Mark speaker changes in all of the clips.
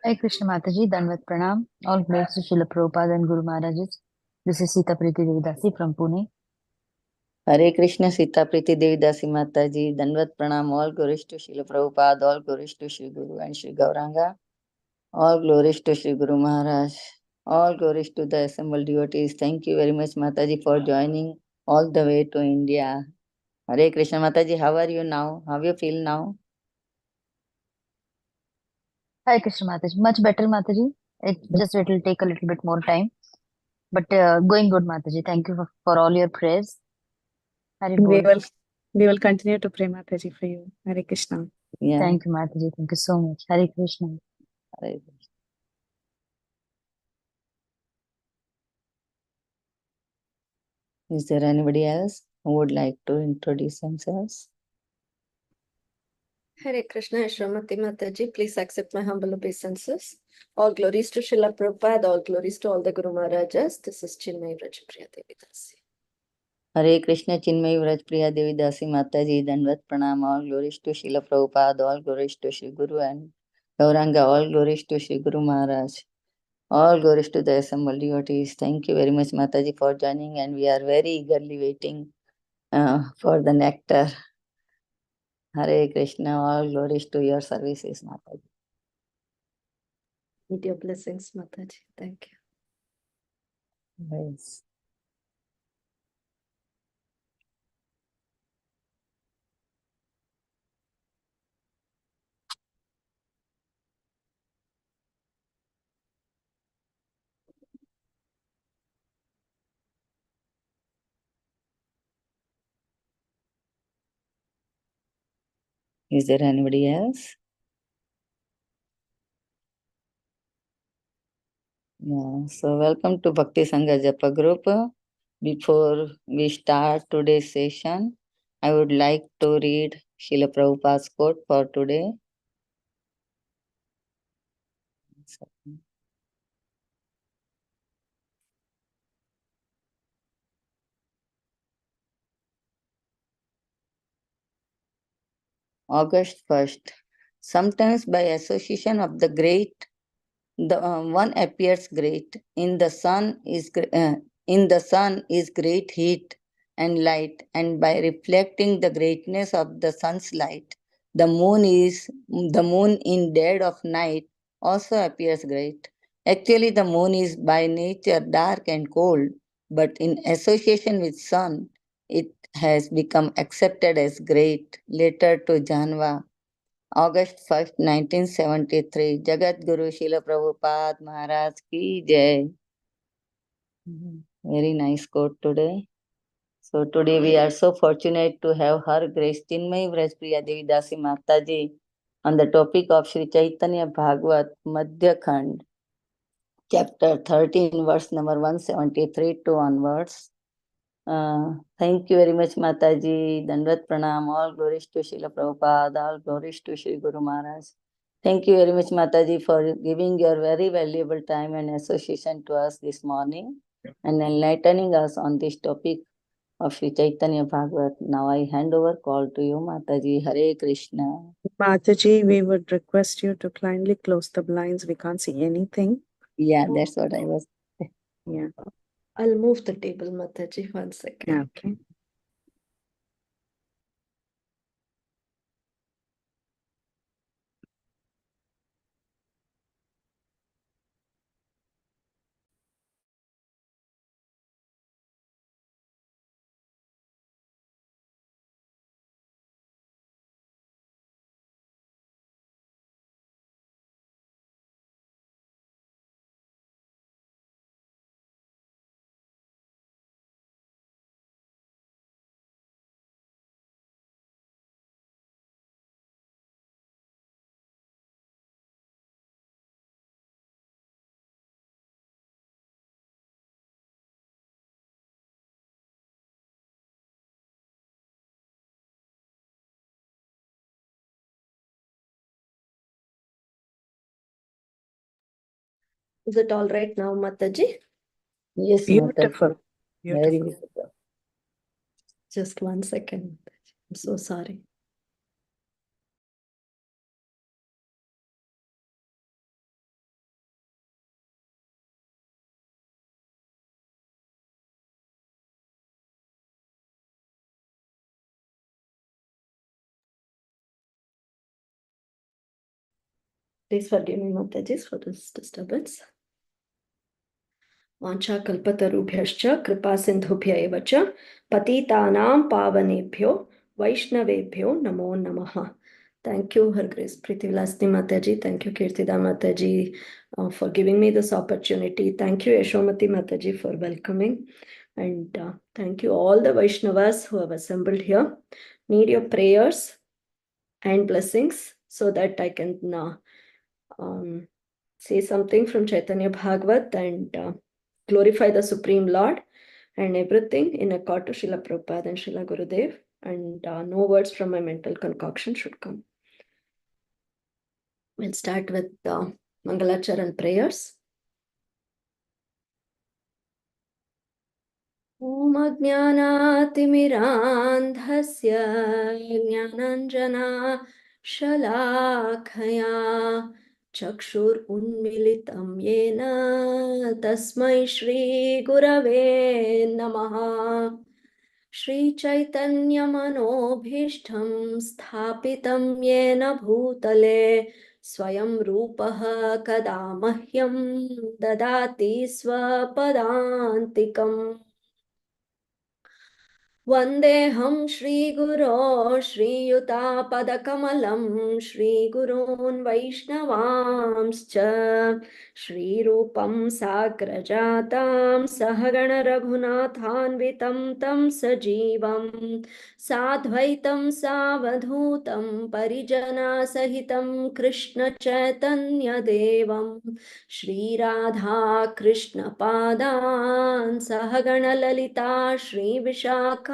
Speaker 1: Hare Krishna Mataji, Danvat Pranam. All glories to Srila Prabhupada and Guru Maharajas. This is Sita Priti Devidasi from Pune.
Speaker 2: हरे कृष्ण सीता प्रीति देवीदासी माता जी दंडवत प्रणाम all glories to Shrila Prabhupada all glories to Shri guru and Shri Gauranga all glories to Shri guru Maharaj all glories to the assembled devotees. Thank you very much Mataji for joining all the way to India. Hare Krishna Mataji, how are you now? How you feel now?
Speaker 1: Hare Krishna Mataji. Much better Mataji. It will take a little bit more time. But going good Mataji. Thank you for all your prayers. Hare
Speaker 3: We
Speaker 1: Bol.
Speaker 3: will continue to pray Mataji for you. Hare Krishna.
Speaker 2: Yeah.
Speaker 1: Thank you Mataji. Thank you so much. Hare Krishna.
Speaker 2: Hare Krishna. Is there anybody else who would like to introduce themselves?
Speaker 4: Hare Krishna, Shramati Mataji, please accept my humble obeisances. All glories to Srila Prabhupada, all glories to all the Guru Maharajas. This is Cinmayi Vrajapriya Devi Dasi.
Speaker 2: हरे कृष्ण चिन्मयी व्रजप्रिया देवीदासी माता जी दंडवत प्रणाम all glories to Shrila Prabhupada all glories to Shri guru and Gauranga all glories to Shri guru Maharaj all glories to the assembled devotees. Thank you very much Mataji for joining and we are very eagerly waiting for the nectar. Hare Krishna, all glories to your services Mataji.
Speaker 4: Need your blessings, Mataji. Thank you.
Speaker 2: Yes. Is there anybody else? Yeah, so welcome to Bhakti Sangha Japa group. Before we start today's session, I would like to read Srila Prabhupada's quote for today. August 1st. Sometimes by association of the great, the one appears great. In the sun is great heat and light, and by reflecting the greatness of the sun's light, the moon in dead of night also appears great. Actually, the moon is by nature dark and cold, but in association with sun, it has become accepted as great. Letter to Janva, August 1st, 1973. Jagat Guru Srila Prabhupada Maharaj ki Jai. Very nice quote today. So today we are so fortunate to have Her Grace Cinmayi Vrajapriya Devidasi Mataji on the topic of Sri Caitanya Bhagavata Madhya Khand, chapter 13, verse number 173 to onwards. Thank you very much, Mataji. Dandavat Pranam. All glories to Srila Prabhupada. All glories to Sri Guru Maharaj. Thank you very much, Mataji, for giving your very valuable time and association to us this morning and enlightening us on this topic of Sri Chaitanya Bhagavat. Now I hand over call to you, Mataji. Hare Krishna.
Speaker 3: Mataji, we would request you to kindly close the blinds. We can't see anything.
Speaker 2: Yeah, that's what I was.
Speaker 3: Yeah.
Speaker 4: I'll move the table, Mataji, 1 second.
Speaker 3: Okay.
Speaker 4: Is it all right now, Mataji?
Speaker 2: Yes,
Speaker 3: Beautiful.
Speaker 2: Mataji.
Speaker 3: Beautiful.
Speaker 2: Very beautiful.
Speaker 4: Just 1 second. I'm so sorry. Please forgive me, Mataji, for this disturbance. Vancha kalpatarubhyascha kripa sindhubhya eva cha patitanam pavanebhyo vaishnavebhyo namo namaha. Thank you, Her Grace Preeti Vilasni Mataji. Thank you, Kirtida Mataji, for giving me this opportunity. Thank you, Yashomati Mataji, for welcoming. And thank you all the Vaishnavas who have assembled here. Need your prayers and blessings so that I can say something from Caitanya Bhagavat and glorify the Supreme Lord and everything in accord to Srila Prabhupada and Srila Gurudev, and no words from my mental concoction should come. We'll start with Mangalacharan prayers. Om Ajnanatimirandhasya Jnananjana Shalakaya Chakshur Unmilitam Yena Tasmai Shri Gurave Namaha. Shri Chaitanya Manobhishtam Sthapitam Yena Bhutale Swayam Rupaha Kada Mahyam Dadati Swapadantikam. Vandeham Shri Guru Shri Yuta Padakamalam Shri Gurun Vaishnavamscha Shri Rupam Sagrajatam Sahagana Raghunathanvitam Tam Sajivam Sadvaitam Savadhutam Parijana Sahitam Krishna Chaitanya Devam Shri Radha Krishna Padan Sahagana Lalita Shri Vishakhanvitamscha.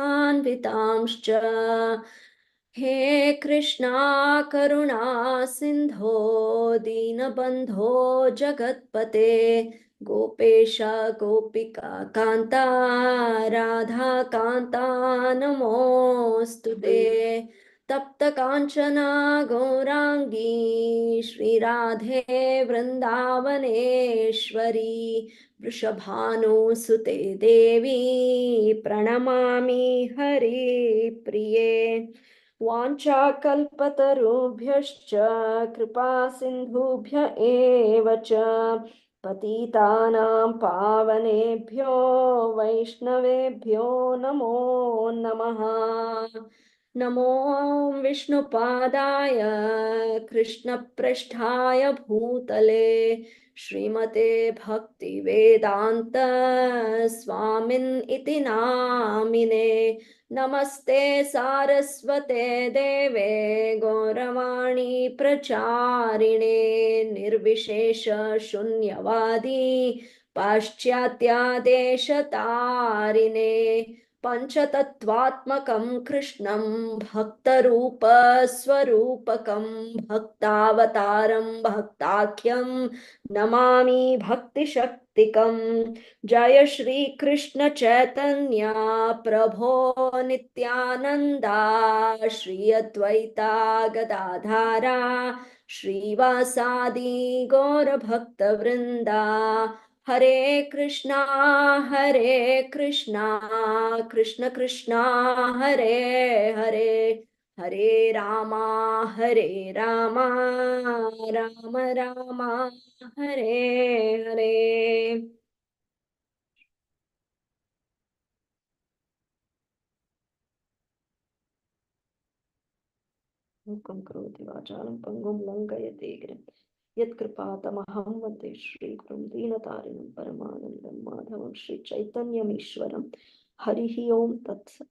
Speaker 4: He Krishna Karuna Sindho Dinabandho Jagatpate Gopesha Gopika Kanta Radha Kanta Namostude Tapta Kanchana Gaurangi Shri Radhe Vrindavaneshwari Vrishabhanu Sute Devi Pranamami Hari Priye Vancha kalpatarubhyascha kripa sindhubhya eva cha patitanam pavanebhyo vaishnavebhyo namo namaha. Namo Vishnupadaya Krishna Prasthaya Bhutale Srimate Bhakti Vedanta Swamin iti namine. Namaste Saraswate Deve Gauravani Pracharine Nirvishesha Shunyavadi Paschatya Deshatarine Panchatattvatmakam Krishnam Bhaktarupa Swarupakam Bhaktavataram Bhaktakyam Namami Bhakti Shaktikam. Jaya Shri Krishna Chaitanya Prabho Nityananda Shri Advaita Gadadhara Shri Vasadi Gaura Bhakta Vrinda. Hare Krishna Krishna Krishna Hare Hare Hare Rama Rama Rama Hare Hare. Mukam karoti vachalam pangum langayate gram Yatkripātamaham vande Shri Gurum Dīnatarinam Paramanandam Madhavam Shri Chaitanyam Ishwaram Harihi Om Tat Sat.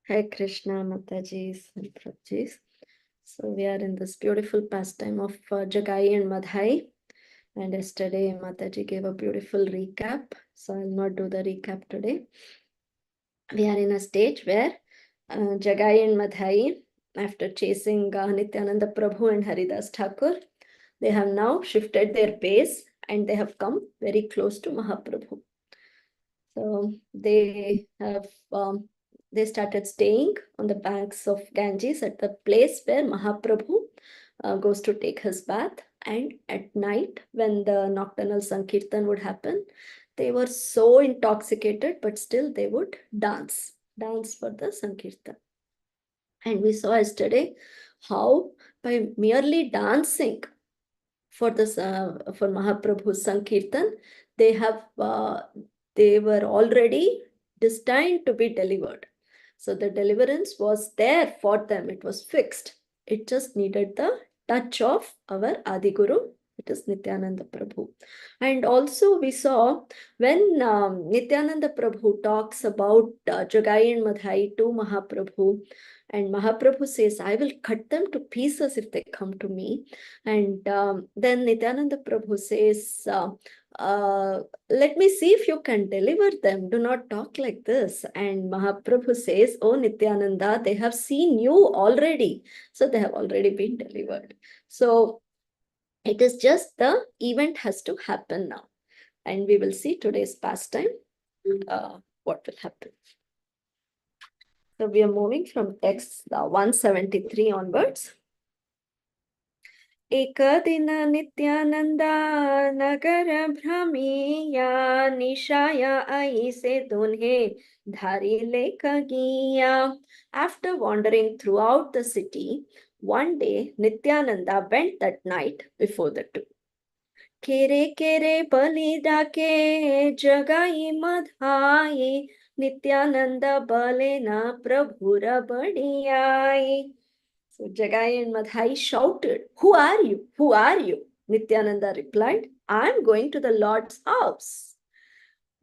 Speaker 4: Hare Krishna Matajis and Prabhjis. So we are in this beautiful pastime of Jagai and Madhai. And yesterday Mataji gave a beautiful recap. So I'll not do the recap today. We are in a stage where Jagai and Madhai, after chasing Nityananda Prabhu and Haridas Thakur, they have now shifted their pace and they have come very close to Mahaprabhu. So they have they started staying on the banks of Ganges at the place where Mahaprabhu goes to take his bath. And at night, when the nocturnal Sankirtan would happen, they were so intoxicated, but still they would dance for the Sankirtan. And we saw yesterday how by merely dancing for this for Mahaprabhu's Sankirtan, they were already destined to be delivered. So the deliverance was there for them. It was fixed. It just needed the touch of our Adiguru, it is Nityananda Prabhu. And also we saw when Nityananda Prabhu talks about Jagai and Madhai to Mahaprabhu, and Mahaprabhu says, I will cut them to pieces if they come to me. And then Nityananda Prabhu says, let me see if you can deliver them. Do not talk like this. And Mahaprabhu says, oh Nityananda, they have seen you already. So they have already been delivered. So it is just the event has to happen now. And we will see today's pastime, what will happen. So we are moving from text 173 onwards. एकदिन नित्यानंदा नगर भ्रमिया निशाया ऐसे दोन्हे धारी लेख गिया. After wandering throughout the city, one day Nityananda went that night before the two. केरे केरे बलि डाके जगाई मधाई नित्यानंद बले न प्रभुर बड़ियाई. So Jagai and Madhai shouted, who are you? Who are you? Nityananda replied, I am going to the Lord's house.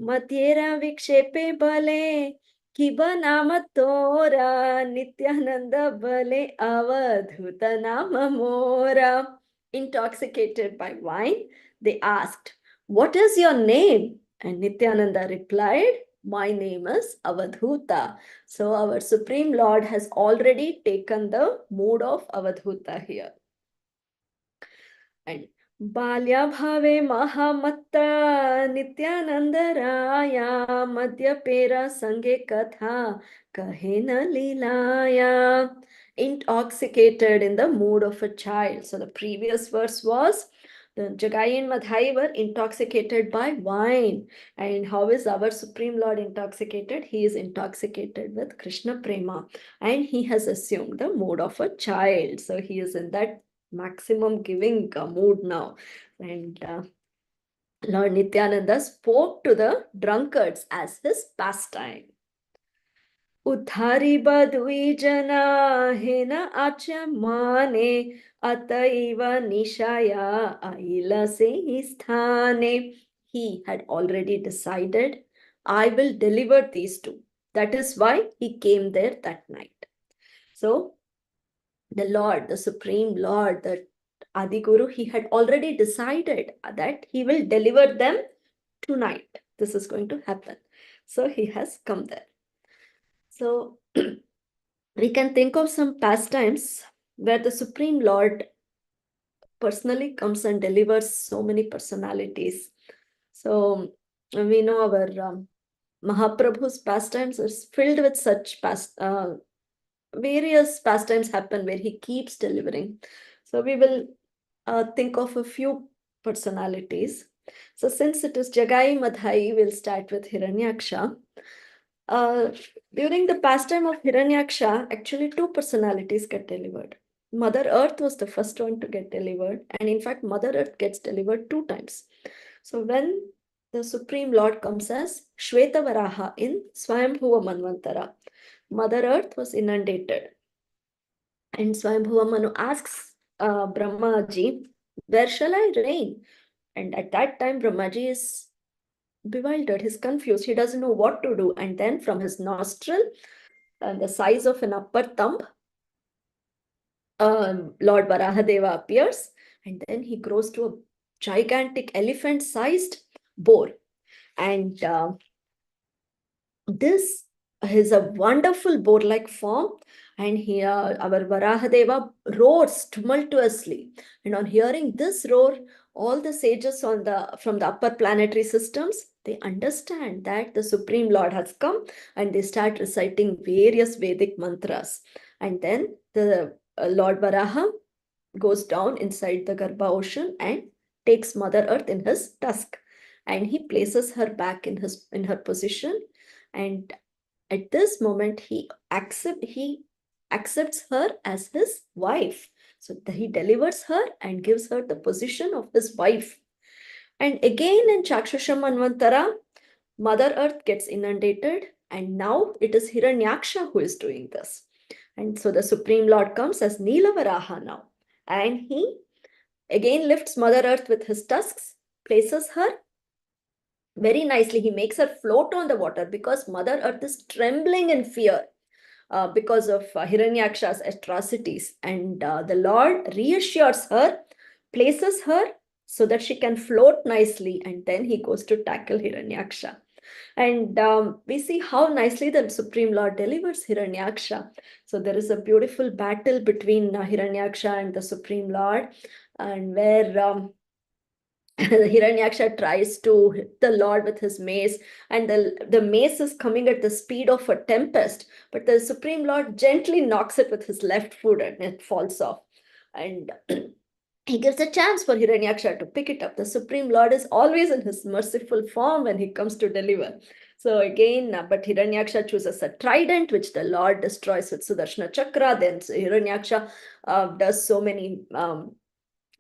Speaker 4: Matyera vikshepe bale kiba nama tora Nityananda bale avadhuta nama mora. Intoxicated by wine, they asked, what is your name? And Nityananda replied, my name is Avadhuta. So our Supreme Lord has already taken the mood of Avadhuta here. And Balya Bhave Mahamatta Nityananda Raya Madhya Pera Sange Katha Kahena Lilaya. Intoxicated in the mood of a child. So the previous verse was the Jagai and Madhai were intoxicated by wine. And how is our Supreme Lord intoxicated? He is intoxicated with Krishna Prema. And he has assumed the mood of a child. So he is in that maximum giving mood now. And Lord Nityananda spoke to the drunkards as his pastime. Uthari badui jana hena achamane ataiva nishaya aila se sthane. He had already decided, I will deliver these two. That is why he came there that night. So the Lord, the Supreme Lord, the Adiguru, he had already decided that he will deliver them tonight. This is going to happen. So he has come there. So we can think of some pastimes where the Supreme Lord personally comes and delivers so many personalities. So we know our Mahaprabhu's pastimes is filled with such various pastimes happen where he keeps delivering. So we will think of a few personalities. So since it is Jagai Madhai, we'll start with Hiranyaksha. During the pastime of Hiranyaksha, actually two personalities get delivered. Mother Earth was the first one to get delivered, and in fact, Mother Earth gets delivered 2 times. So when the Supreme Lord comes as Shvetavaraha in Swayambhuva Manvantara, Mother Earth was inundated. And Swayambhuva Manu asks Brahmaji, where shall I reign? And at that time, Brahmaji is bewildered, he's confused, he doesn't know what to do. And then from his nostril, the size of an upper thumb, Lord Varahadeva appears, and then he grows to a gigantic elephant-sized boar. And this is a wonderful boar-like form, and here our Varahadeva roars tumultuously. And on hearing this roar, all the sages from the upper planetary systems, they understand that the Supreme Lord has come, and they start reciting various Vedic mantras. And then the Lord Varaha goes down inside the Garbha ocean and takes Mother Earth in his tusk, and he places her back in her position. And at this moment, he accepts her as his wife. So he delivers her and gives her the position of his wife. And again in Chakshusha Manvantara, Mother Earth gets inundated, and now it is Hiranyaksha who is doing this. And so the Supreme Lord comes as Neelavaraha now, and he again lifts Mother Earth with his tusks, places her very nicely. He makes her float on the water because Mother Earth is trembling in fear because of Hiranyaksha's atrocities. And the Lord reassures her, places her so that she can float nicely, and then he goes to tackle Hiranyaksha. And we see how nicely the Supreme Lord delivers Hiranyaksha. So there is a beautiful battle between Hiranyaksha and the Supreme Lord, and where Hiranyaksha tries to hit the Lord with his mace, and the mace is coming at the speed of a tempest, but the Supreme Lord gently knocks it with his left foot and it falls off. And he gives a chance for Hiranyaksha to pick it up. The Supreme Lord is always in his merciful form when he comes to deliver. So again, but Hiranyaksha chooses a trident, which the Lord destroys with Sudarshana Chakra. Then Hiranyaksha does so many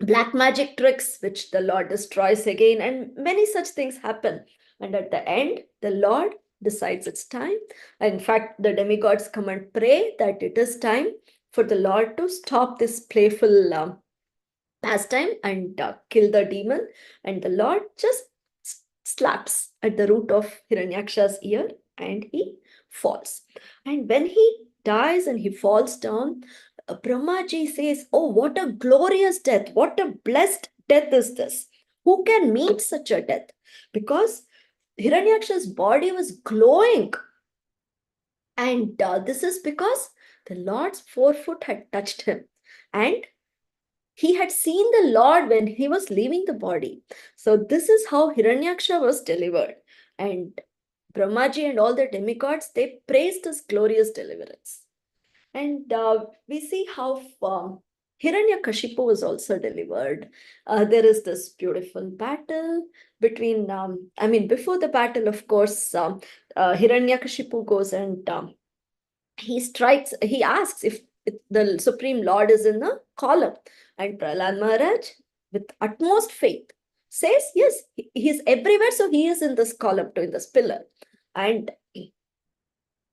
Speaker 4: black magic tricks, which the Lord destroys again, and many such things happen. And at the end, the Lord decides it's time. In fact, the demigods come and pray that it is time for the Lord to stop this playful pastime and kill the demon. And the Lord just slaps at the root of Hiranyaksha's ear, and he falls. And when he dies and he falls down, Brahmaji says, "Oh, what a glorious death! What a blessed death is this! Who can meet such a death?" Because Hiranyaksha's body was glowing. And this is because the Lord's forefoot had touched him. And he had seen the Lord when he was leaving the body. So this is how Hiranyaksha was delivered. And Brahmaji and all the demigods, they praised this glorious deliverance. And we see how Hiranyakashipu was also delivered. There is this beautiful battle between, before the battle, of course, Hiranyakashipu goes and he asks if the Supreme Lord is in the column. And Prahlad Maharaj, with utmost faith, says, yes, he is everywhere, so he is in this column, in this pillar. And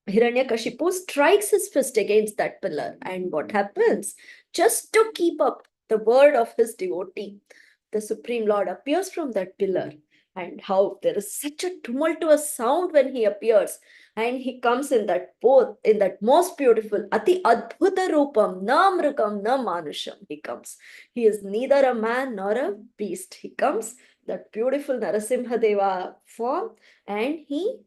Speaker 4: Hiranyakashipu strikes his fist against that pillar. And what happens? Just to keep up the word of his devotee, the Supreme Lord appears from that pillar. And how there is such a tumultuous sound when he appears. And he comes in that most beautiful, Ati Adbhuta Rupam, na mrugam, na manusham. He comes. He is neither a man nor a beast. He comes, that beautiful Narasimhadeva form. And he,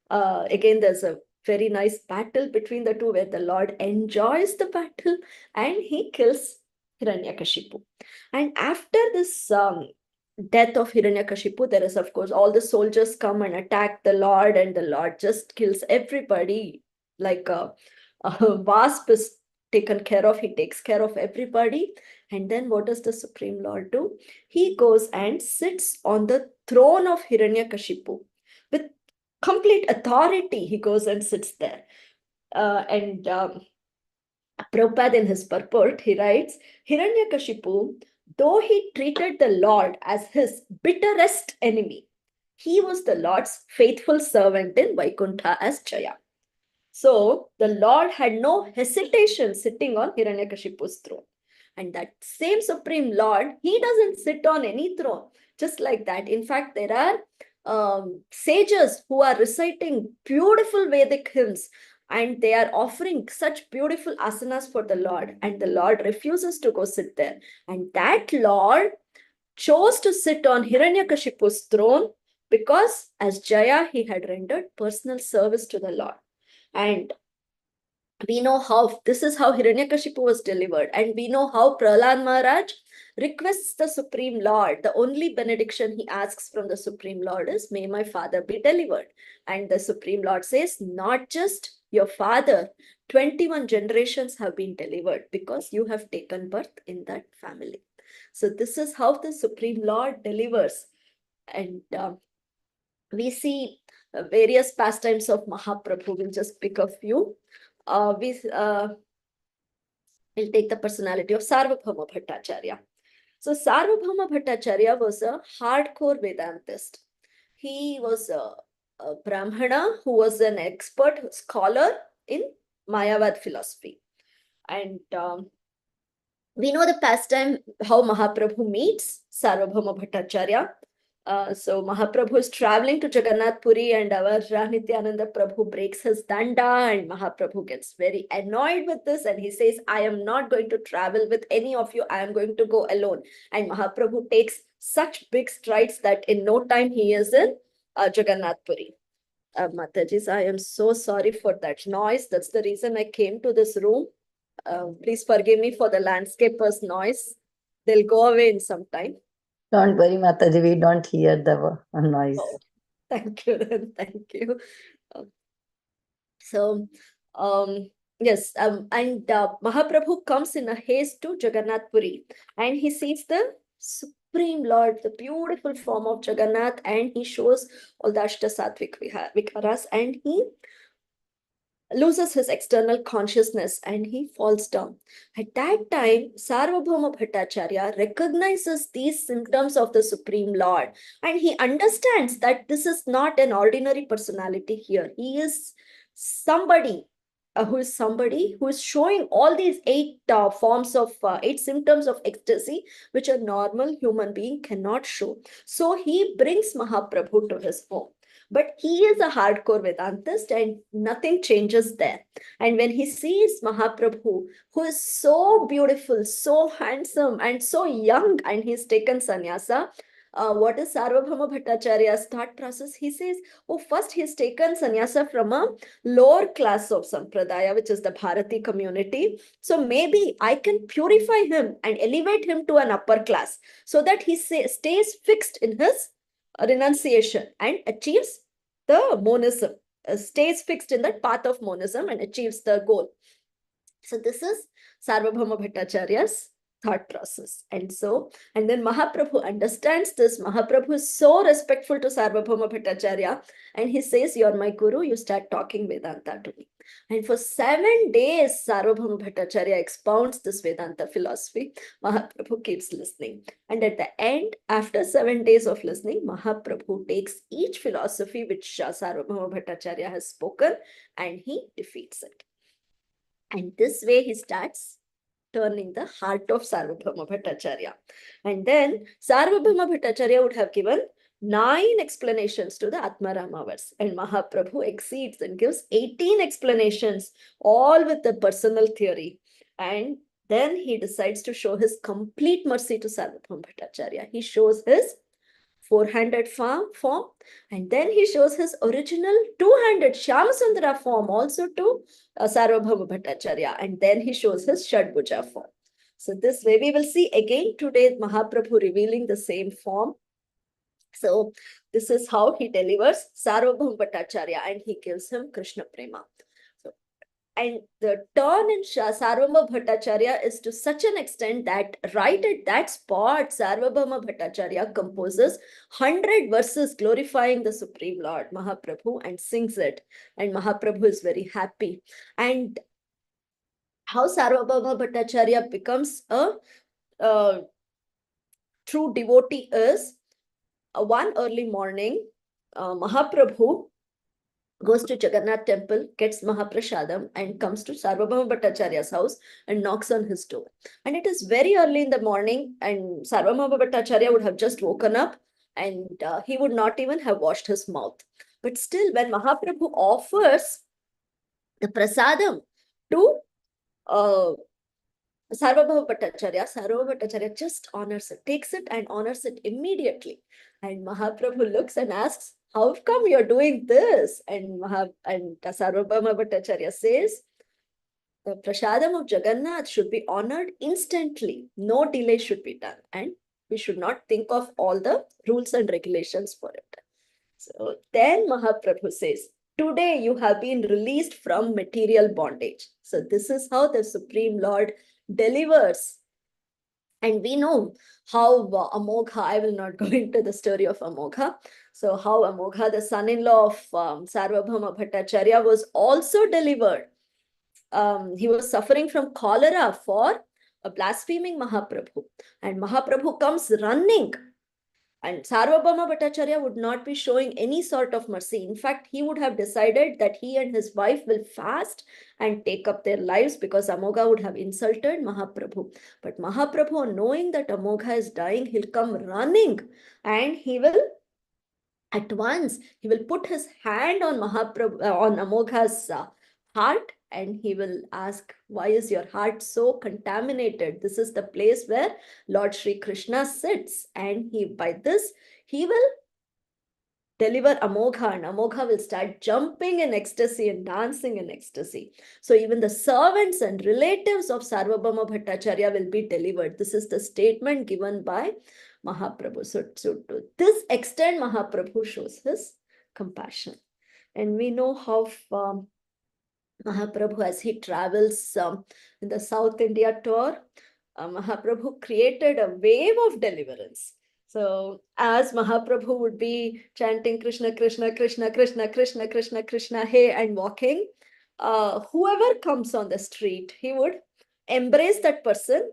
Speaker 4: again, there's a very nice battle between the two where the Lord enjoys the battle and he kills Hiranyakashipu. And after this death of Hiranyakashipu, there is, of course, all the soldiers come and attack the Lord, and the Lord just kills everybody like a wasp is taken care of. He takes care of everybody. And then what does the Supreme Lord do? He goes and sits on the throne of Hiranyakashipu with complete authority. He goes and sits there. And Prabhupada in his purport, he writes, Hiranyakashipu, though he treated the Lord as his bitterest enemy, he was the Lord's faithful servant in Vaikuntha as Jaya. So the Lord had no hesitation sitting on Hiranyakashipu's throne. And that same Supreme Lord, he doesn't sit on any throne, just like that. In fact, there are sages who are reciting beautiful Vedic hymns, and they are offering such beautiful asanas for the Lord, and the Lord refuses to go sit there. And that Lord chose to sit on Hiranyakashipu's throne because as Jaya, he had rendered personal service to the Lord. And we know how this is how Hiranyakashipu was delivered. And we know how Prahlad Maharaj requests the Supreme Lord. The only benediction he asks from the Supreme Lord is, may my father be delivered. And the Supreme Lord says, not just your father, 21 generations have been delivered because you have taken birth in that family. So this is how the Supreme Lord delivers. And we see various pastimes of Mahaprabhu. We'll just pick a few. We'll take the personality of Sarvabhauma Bhattacharya. So Sarvabhauma Bhattacharya was a hardcore Vedantist. He was a Brahmana who was an expert scholar in Mayavad philosophy. And we know the pastime how Mahaprabhu meets Sarvabhauma Bhattacharya. So Mahaprabhu is traveling to Jagannath Puri and our Nityananda Prabhu breaks his danda and Mahaprabhu gets very annoyed with this and he says, I am not going to travel with any of you. I am going to go alone. And Mahaprabhu takes such big strides that in no time he is in Jagannath Puri. Matajis, I am so sorry for that noise. That's the reason I came to this room. Please forgive me for the landscaper's noise. They'll go away in some time.
Speaker 2: Don't worry, Mataji, we don't hear the noise.
Speaker 4: Oh, thank you then, thank you. So, yes, and Mahaprabhu comes in a haste to Jagannath Puri and he sees the Supreme Lord, the beautiful form of Jagannath, and he shows all the Ashta Sattvic Vikaras and he loses his external consciousness and he falls down. At that time, Sarvabhauma Bhattacharya recognizes these symptoms of the Supreme Lord and he understands that this is not an ordinary personality here. He is somebody who is showing all these eight symptoms of ecstasy, which a normal human being cannot show. So he brings Mahaprabhu to his home. But he is a hardcore Vedantist and nothing changes there. And when he sees Mahaprabhu, who is so beautiful, so handsome, and so young, and he's taken sannyasa, what is Sarvabhauma Bhattacharya's thought process? He says, oh, first he's taken sannyasa from a lower class of Sampradaya, which is the Bharati community. So maybe I can purify him and elevate him to an upper class so that he stays fixed in his renunciation and achieves the monism, stays fixed in that path of monism and achieves the goal. So this is Sarvabhauma Bhattacharya's thought process. And then Mahaprabhu understands this. Mahaprabhu is so respectful to Sarvabhauma Bhattacharya and he says, you're my guru, you start talking Vedanta to me. And for 7 days, Sarvabhauma Bhattacharya expounds this Vedanta philosophy. Mahaprabhu keeps listening. And at the end, after 7 days of listening, Mahaprabhu takes each philosophy which Sarvabhauma Bhattacharya has spoken and he defeats it. And this way he starts turning the heart of Sarvabhauma Bhattacharya. And then Sarvabhauma Bhattacharya would have given 9 explanations to the Atmarama verse. And Mahaprabhu exceeds and gives 18 explanations, all with the personal theory. And then he decides to show his complete mercy to Sarvabhauma Bhattacharya. He shows his 400 form and then he shows his original 200 Shyamasundara form also to Sarvabhauma Bhattacharya, and then he shows his Shadbhuja form. So this way we will see again today Mahaprabhu revealing the same form. So this is how he delivers Sarvabhauma Bhattacharya and he gives him Krishna Prema. And the turn in Sarvabhauma Bhattacharya is to such an extent that right at that spot, Sarvabhauma Bhattacharya composes 100 verses glorifying the Supreme Lord, Mahaprabhu, and sings it. And Mahaprabhu is very happy. And how Sarvabhauma Bhattacharya becomes a true devotee is one early morning, Mahaprabhu goes to Jagannath temple, gets Mahaprasadam and comes to Sarvabhauma Bhattacharya's house and knocks on his door. And it is very early in the morning and Sarvabhauma Bhattacharya would have just woken up and he would not even have washed his mouth. But still when Mahaprabhu offers the prasadam to Sarvabhauma Bhattacharya just honors it, takes it and honors it immediately. And Mahaprabhu looks and asks, how come you're doing this? And Sarvabhauma Bhattacharya says, the prasadam of Jagannath should be honored instantly. No delay should be done. And we should not think of all the rules and regulations for it. So then Mahaprabhu says, today you have been released from material bondage. So this is how the Supreme Lord delivers. And we know how Amogha, I will not go into the story of Amogha. So how Amogha, the son-in-law of Sarvabhauma Bhattacharya, was also delivered. he was suffering from cholera for blaspheming Mahaprabhu. And Mahaprabhu comes running. And Sarvabhauma Bhattacharya would not be showing any sort of mercy. In fact, he would have decided that he and his wife will fast and take up their lives because Amogha would have insulted Mahaprabhu. But Mahaprabhu, knowing that Amogha is dying, he'll come running and he will at once, he will put his hand on on Amogha's heart, and he will ask, why is your heart so contaminated? This is the place where Lord Sri Krishna sits, and by this he will deliver Amogha, and Amogha will start jumping in ecstasy and dancing in ecstasy. So even the servants and relatives of Sarvabhauma Bhattacharya will be delivered. This is the statement given by Mahaprabhu. So to this extent, Mahaprabhu shows his compassion. And we know how Mahaprabhu, as he travels in the South India tour, Mahaprabhu created a wave of deliverance. So as Mahaprabhu would be chanting Krishna, Krishna, Krishna, Krishna, Krishna, Krishna, Krishna, hey, and walking, whoever comes on the street, he would embrace that person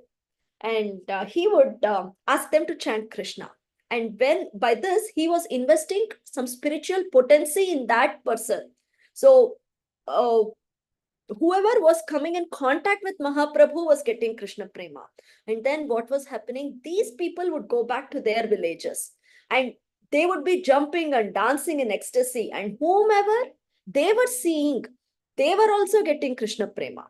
Speaker 4: and he would ask them to chant Krishna. And when by this, he was investing some spiritual potency in that person. So whoever was coming in contact with Mahaprabhu was getting Krishna Prema. And then what was happening? These people would go back to their villages and they would be jumping and dancing in ecstasy. And whomever they were seeing, they were also getting Krishna Prema.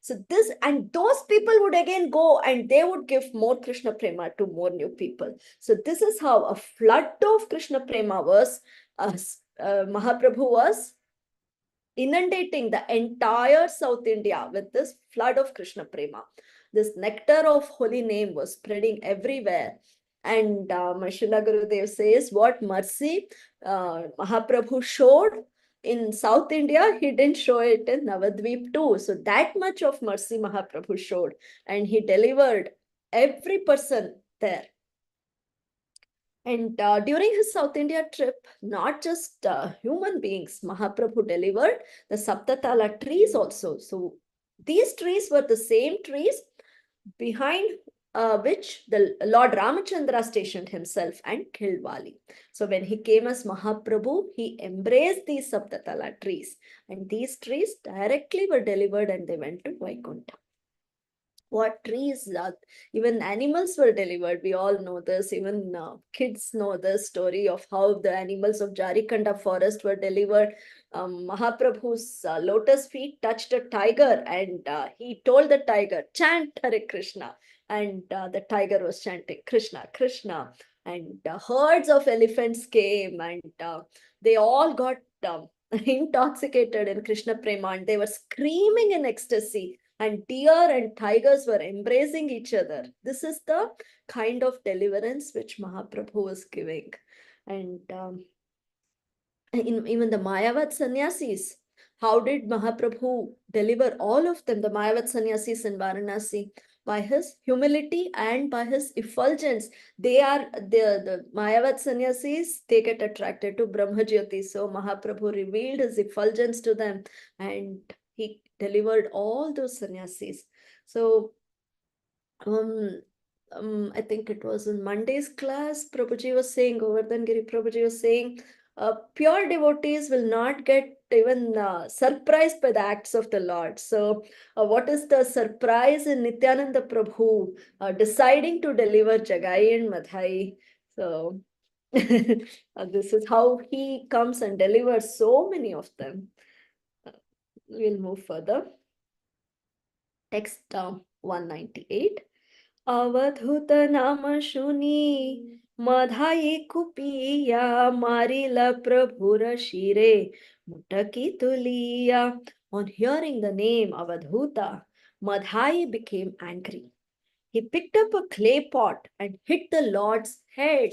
Speaker 4: So this, and those people would again go and they would give more Krishna Prema to more new people. So this is how a flood of Krishna Prema was, Mahaprabhu was inundating the entire South India with this flood of Krishna Prema. This nectar of holy name was spreading everywhere. And Srila Gurudev says, what mercy Mahaprabhu showed in South India, he didn't show it in Navadvip too. So that much of mercy Mahaprabhu showed. And he delivered every person there. And during his South India trip, not just human beings, Mahaprabhu delivered the Saptatala trees also. So these trees were the same trees behind which the Lord Ramachandra stationed himself and killed Vali. So when he came as Mahaprabhu, he embraced these Saptatala trees. And these trees directly were delivered and they went to Vaikuntha. What trees, even animals were delivered. We all know this. Even kids know the story of how the animals of Jarikanda forest were delivered. Mahaprabhu's lotus feet touched a tiger and he told the tiger, chant Hare Krishna. And the tiger was chanting Krishna, Krishna. And herds of elephants came and they all got intoxicated in Krishna Prema and they were screaming in ecstasy. And deer and tigers were embracing each other. This is the kind of deliverance which Mahaprabhu was giving. And even the Mayavad sannyasis, how did Mahaprabhu deliver all of them, the Mayavad sannyasis in Varanasi? By his humility and by his effulgence. They are the Mayavad sannyasis, they get attracted to Brahmajyoti. So Mahaprabhu revealed his effulgence to them and he delivered all those sannyasis. So I think it was in Monday's class, Prabhuji was saying, Govardhan Giri Prabhuji was saying, pure devotees will not get even surprised by the acts of the Lord. So what is the surprise in Nityananda Prabhu deciding to deliver Jagai and Madhai? So this is how he comes and delivers so many of them. We'll move further. Text 198. अवधूत नाम शुनी मधाई कुपिया मारिला प्रभुर शिरे मुटकी Tulia. On hearing the name Avadhuta, Madhai became angry. He picked up a clay pot and hit the Lord's head.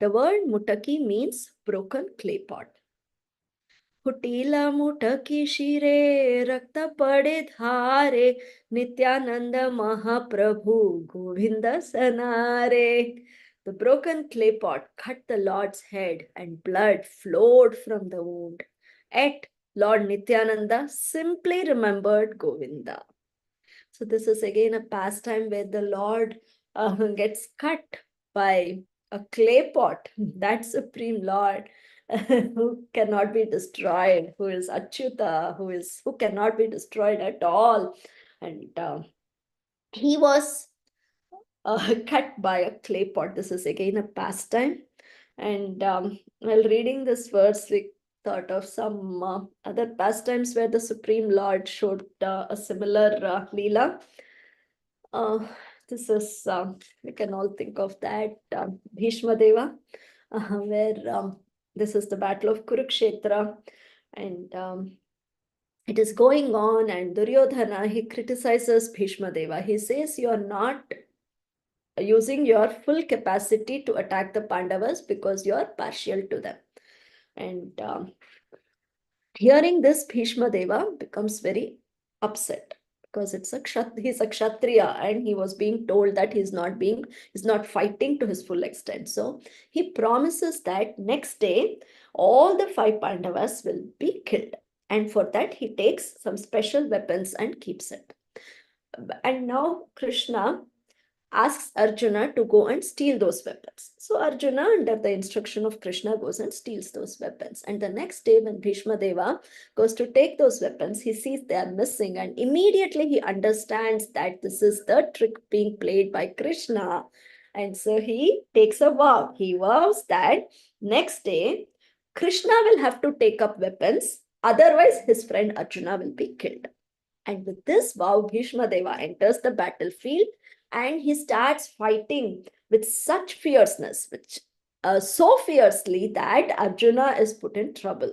Speaker 4: The word Mutaki means broken clay pot. फुटीला मुटकी शिरे रक्त पड़े धारे नित्यानंद महाप्रभु Govind सनारे. The broken clay pot cut the Lord's head and blood flowed from the wound. Yet Lord Nityananda simply remembered Govinda. So this is again a pastime where the Lord gets cut by a clay pot. That Supreme Lord who cannot be destroyed, who is Achyuta, who cannot be destroyed at all. And he was cut by a clay pot. This is again a pastime. And while reading this verse, we thought of some other pastimes where the Supreme Lord showed a similar Leela. This is, we can all think of that, Bhishma Deva, where this is the Battle of Kurukshetra, and it is going on, and Duryodhana, he criticizes Bhishma Deva. He says, you are not using your full capacity to attack the Pandavas because you are partial to them. And hearing this, Bhishma Deva becomes very upset because he's a Kshatriya, and he was being told that he's not fighting to his full extent. So he promises that next day all the 5 Pandavas will be killed, and for that he takes some special weapons and keeps it. And now Krishna asks Arjuna to go and steal those weapons. So Arjuna, under the instruction of Krishna, goes and steals those weapons. And the next day, when Bhishma Deva goes to take those weapons, he sees they are missing, and immediately he understands that this is the trick being played by Krishna. And so he takes a vow. He vows that next day, Krishna will have to take up weapons, otherwise his friend Arjuna will be killed. And with this vow, Bhishma Deva enters the battlefield, and he starts fighting with such fierceness, so fiercely that Arjuna is put in trouble.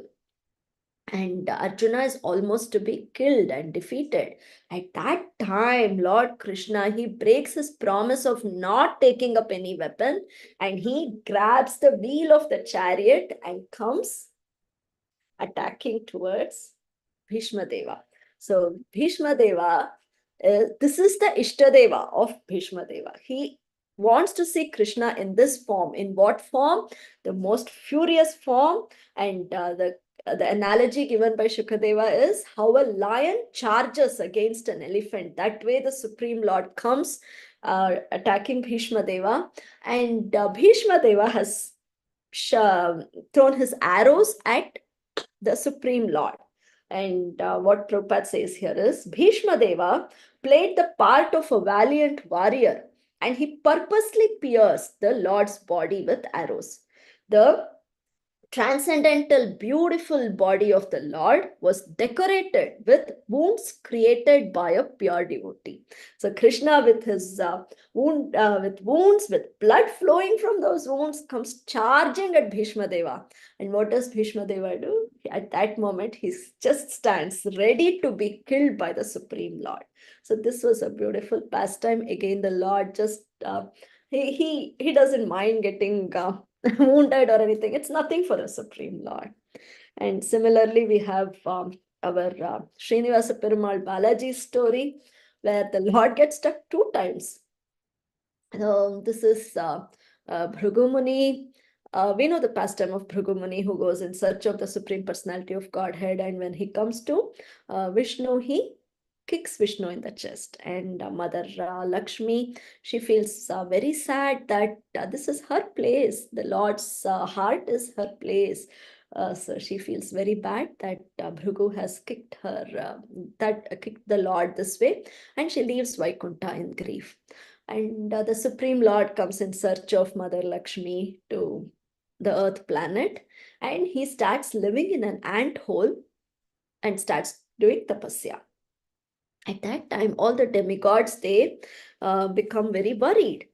Speaker 4: And Arjuna is almost to be killed and defeated. At that time, Lord Krishna, he breaks his promise of not taking up any weapon, and he grabs the wheel of the chariot and comes attacking towards Bhishma Deva. So Bhishma Deva, this is the Ishtadeva of Bhishma Deva. He wants to see Krishna in this form. In what form? The most furious form. And the analogy given by Shukadeva is how a lion charges against an elephant. That way the Supreme Lord comes attacking Bhishma Deva. And Bhishma Deva has thrown his arrows at the Supreme Lord. And what Prabhupada says here is, Bhishma Deva played the part of a valiant warrior, and he purposely pierced the Lord's body with arrows. The transcendental, beautiful body of the Lord was decorated with wounds created by a pure devotee. So Krishna, with his wounds, with blood flowing from those wounds, comes charging at Bhishma Deva. And what does Bhishma Deva do? At that moment, he just stands ready to be killed by the Supreme Lord. So this was a beautiful pastime. Again, the Lord just he doesn't mind getting wounded or anything. It's nothing for the Supreme Lord. And similarly, we have our Srinivasa Perumal Balaji's story, where the Lord gets stuck 2 times. This is Bhrugumuni. We know the pastime of Bhrugumuni, who goes in search of the Supreme Personality of Godhead, and when he comes to Vishnu, he kicks Vishnu in the chest. And Mother Lakshmi, she feels very sad that this is her place. The Lord's heart is her place. So she feels very bad that Bhrigu has kicked the Lord this way, and she leaves Vaikuntha in grief. And the Supreme Lord comes in search of Mother Lakshmi to the Earth planet, and he starts living in an ant hole and starts doing tapasya. At that time, all the demigods, they become very worried.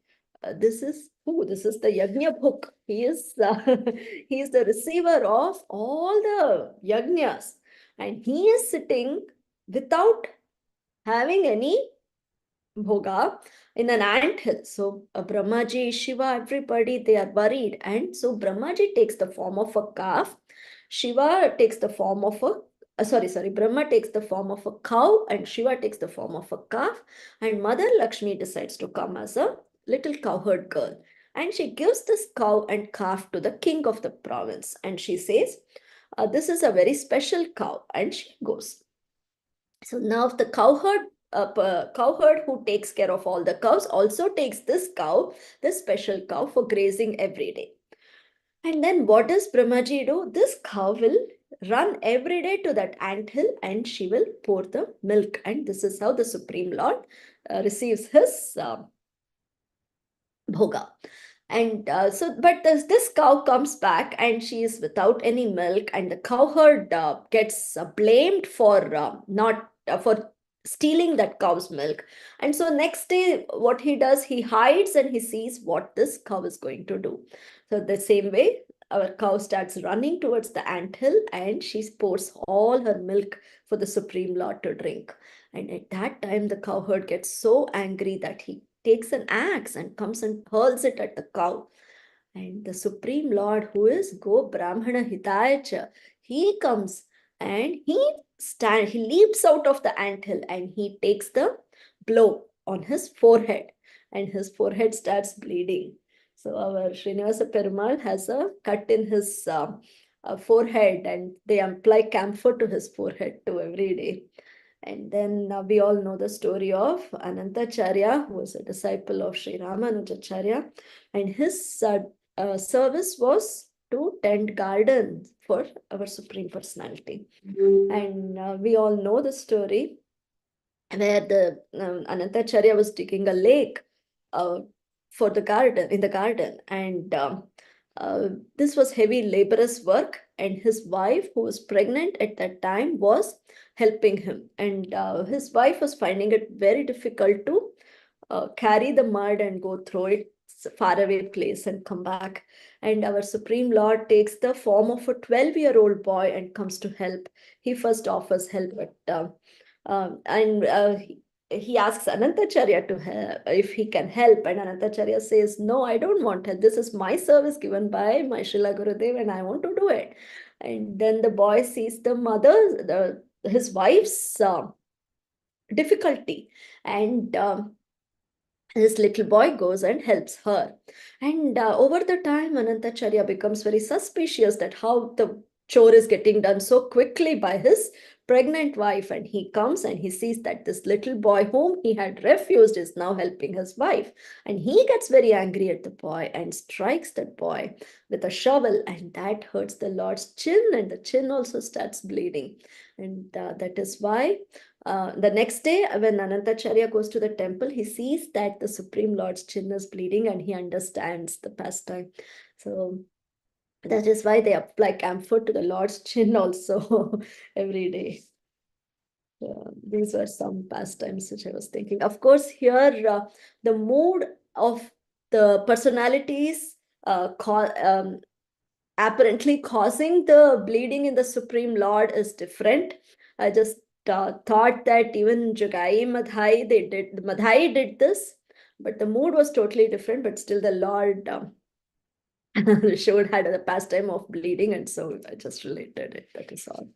Speaker 4: This is who? This is the Yajna Bhuk. He is the receiver of all the yajnas, and he is sitting without having any bhoga in an anthill. So Brahmaji, Shiva, everybody, they are worried. And so Brahmaji takes the form of a calf. Shiva takes the form of a Brahma takes the form of a cow, and Shiva takes the form of a calf. And Mother Lakshmi decides to come as a little cowherd girl. And she gives this cow and calf to the king of the province. And she says, this is a very special cow, and she goes. So now the cowherd who takes care of all the cows also takes this cow, this special cow, for grazing every day. And then what does Brahmaji do? This cow will run every day to that anthill and she will pour the milk. And this is how the Supreme Lord receives his bhoga. And but this cow comes back and she is without any milk, and the cowherd gets blamed for not for stealing that cow's milk. And so next day, what he does, he hides and he sees what this cow is going to do. So the same way, our cow starts running towards the anthill and she pours all her milk for the Supreme Lord to drink. And at that time, the cowherd gets so angry that he takes an axe and comes and hurls it at the cow. And the Supreme Lord, who is Go Brahmana Hitayacha, he comes and he leaps out of the anthill and he takes the blow on his forehead, and his forehead starts bleeding. So our Srinivasa Perumal has a cut in his forehead, and they apply camphor to his forehead too every day. And then we all know the story of Anantacharya, who was a disciple of Sri Ramanujacharya, and his service was to tend gardens for our Supreme Personality. And we all know the story where the Anantacharya was digging a lake for the garden, in the garden, and this was heavy laborious work, and his wife, who was pregnant at that time, was helping him. And his wife was finding it very difficult to carry the mud and go through it faraway place and come back. And our Supreme Lord takes the form of a 12-year-old boy and comes to help. He first offers help, but he asks Anantacharya to help, if he can help, and Anantacharya says, "No, I don't want help. This is my service given by my Srila Gurudev, and I want to do it." And then the boy sees the mother, his wife's difficulty, and this little boy goes and helps her. And over the time, Anantacharya becomes very suspicious that how the chore is getting done so quickly by his pregnant wife. And he comes and he sees that this little boy whom he had refused is now helping his wife. And he gets very angry at the boy and strikes that boy with a shovel. And that hurts the Lord's chin, and the chin also starts bleeding. And that is why the next day, when Anantacharya goes to the temple, he sees that the Supreme Lord's chin is bleeding and he understands the pastime. So that is why they apply camphor to the Lord's chin also every day. These were some pastimes which I was thinking. Of course, here the mood of the personalities apparently causing the bleeding in the Supreme Lord is different. I just thought that even Jagai Madhai, Madhai did this, but the mood was totally different, but still the Lord had the pastime of bleeding, and so I just related it, that is all.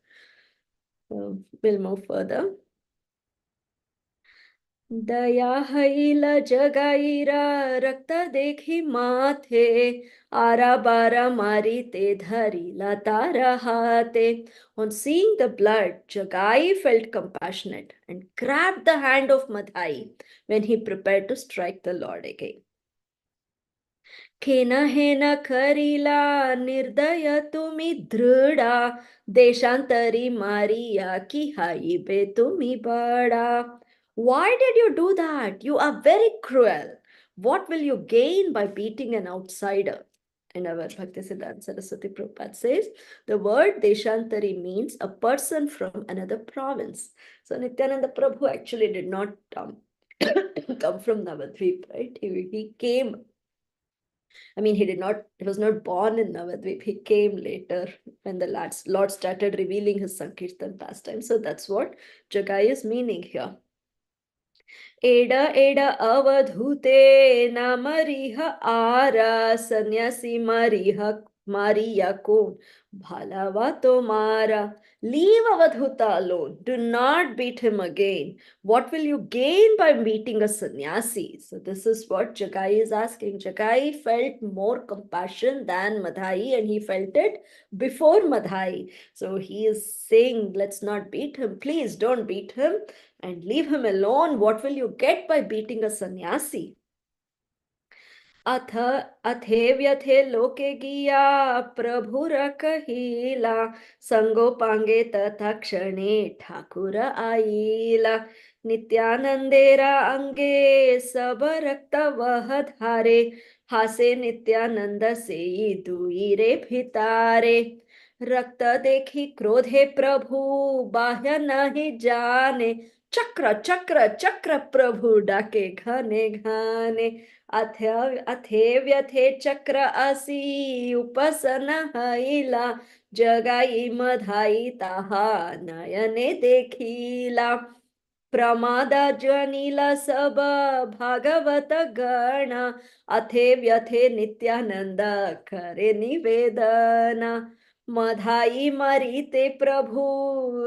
Speaker 4: So we'll move further. Daya hell जगाईरा रक्त देखी माथे आरा बारा मारी ते धरी तारा हाथे. On seeing the blood, Jagai felt compassionate and grabbed the hand of Madhai when he prepared to strike the Lord again. खेन हेन करीला निर्दय तुमी दृढ़ा देशांतरी मारिया की हाई बे तुमी बड़ा. Why did you do that? You are very cruel. What will you gain by beating an outsider? And our Bhaktisiddhanta Saraswati Prabhupada says, the word Deshantari means a person from another province. So Nityananda Prabhu actually did not come from Navadvip, right? He came, I mean, he was not born in Navadvip. He came later when the Lord started revealing his Sankirtan pastime. So that's what Jagai is meaning here. Eda eda avadhute namariha ara sannyasi mariha Maria Kon, Bhalava Tomara, leave Avadhuta alone. Do not beat him again. What will you gain by meeting a sannyasi? So, this is what Jagai is asking. Jagai felt more compassion than Madhai, and he felt it before Madhai. So, he is saying, let's not beat him. Please don't beat him and leave him alone. What will you get by beating a sannyasi? अथ अथेव्यथे लोके गिया प्रभुरकहीला संगोपांगे तथा क्षणे ठाकुर आईला नित्यानंदेरा अंगे सब रक्त वह धारे हासे नित्यानंद से दुई रे भितारे रक्त देखी क्रोधे प्रभु बाह्य नहीं जाने चक्र चक्र चक्र प्रभु डाके घने घने अथे व्यथे चक्र असी उपसन हईला जगाई मधाई ताहा नयने देखीला प्रमाद जनीला सब भागवत गण अथे व्यथे नित्यानंद करे निवेदना मधाई मरीते प्रभु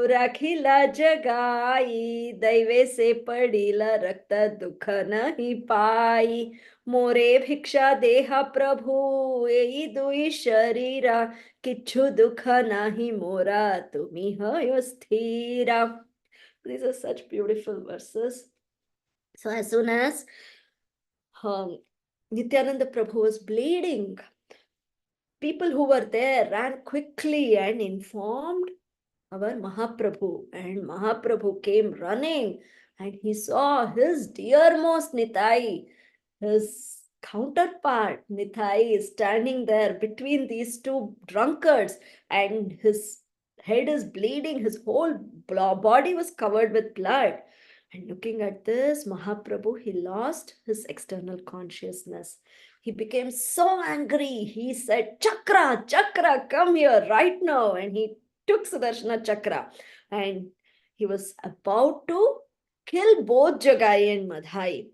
Speaker 4: राखिला जगाई दैवे से पडीला रक्त दुख नहीं पाई मोरे भिक्षा देहा प्रभु एई दुई शरीरा किच्छु दुख नाही मोरा तुमी हयो स्थिरा. These are such beautiful verses. So as soon as Nityananda Prabhu was bleeding, people who were there ran quickly and informed our Mahaprabhu, and Mahaprabhu came running and he saw his dearmost Nitai, his counterpart Nitai, is standing there between these two drunkards, and his head is bleeding, his whole body was covered with blood. And looking at this, Mahaprabhu, he lost his external consciousness. He became so angry. He said, Chakra, Chakra, come here right now. And he took Sudarshana Chakra and he was about to kill both Jagai and Madhai.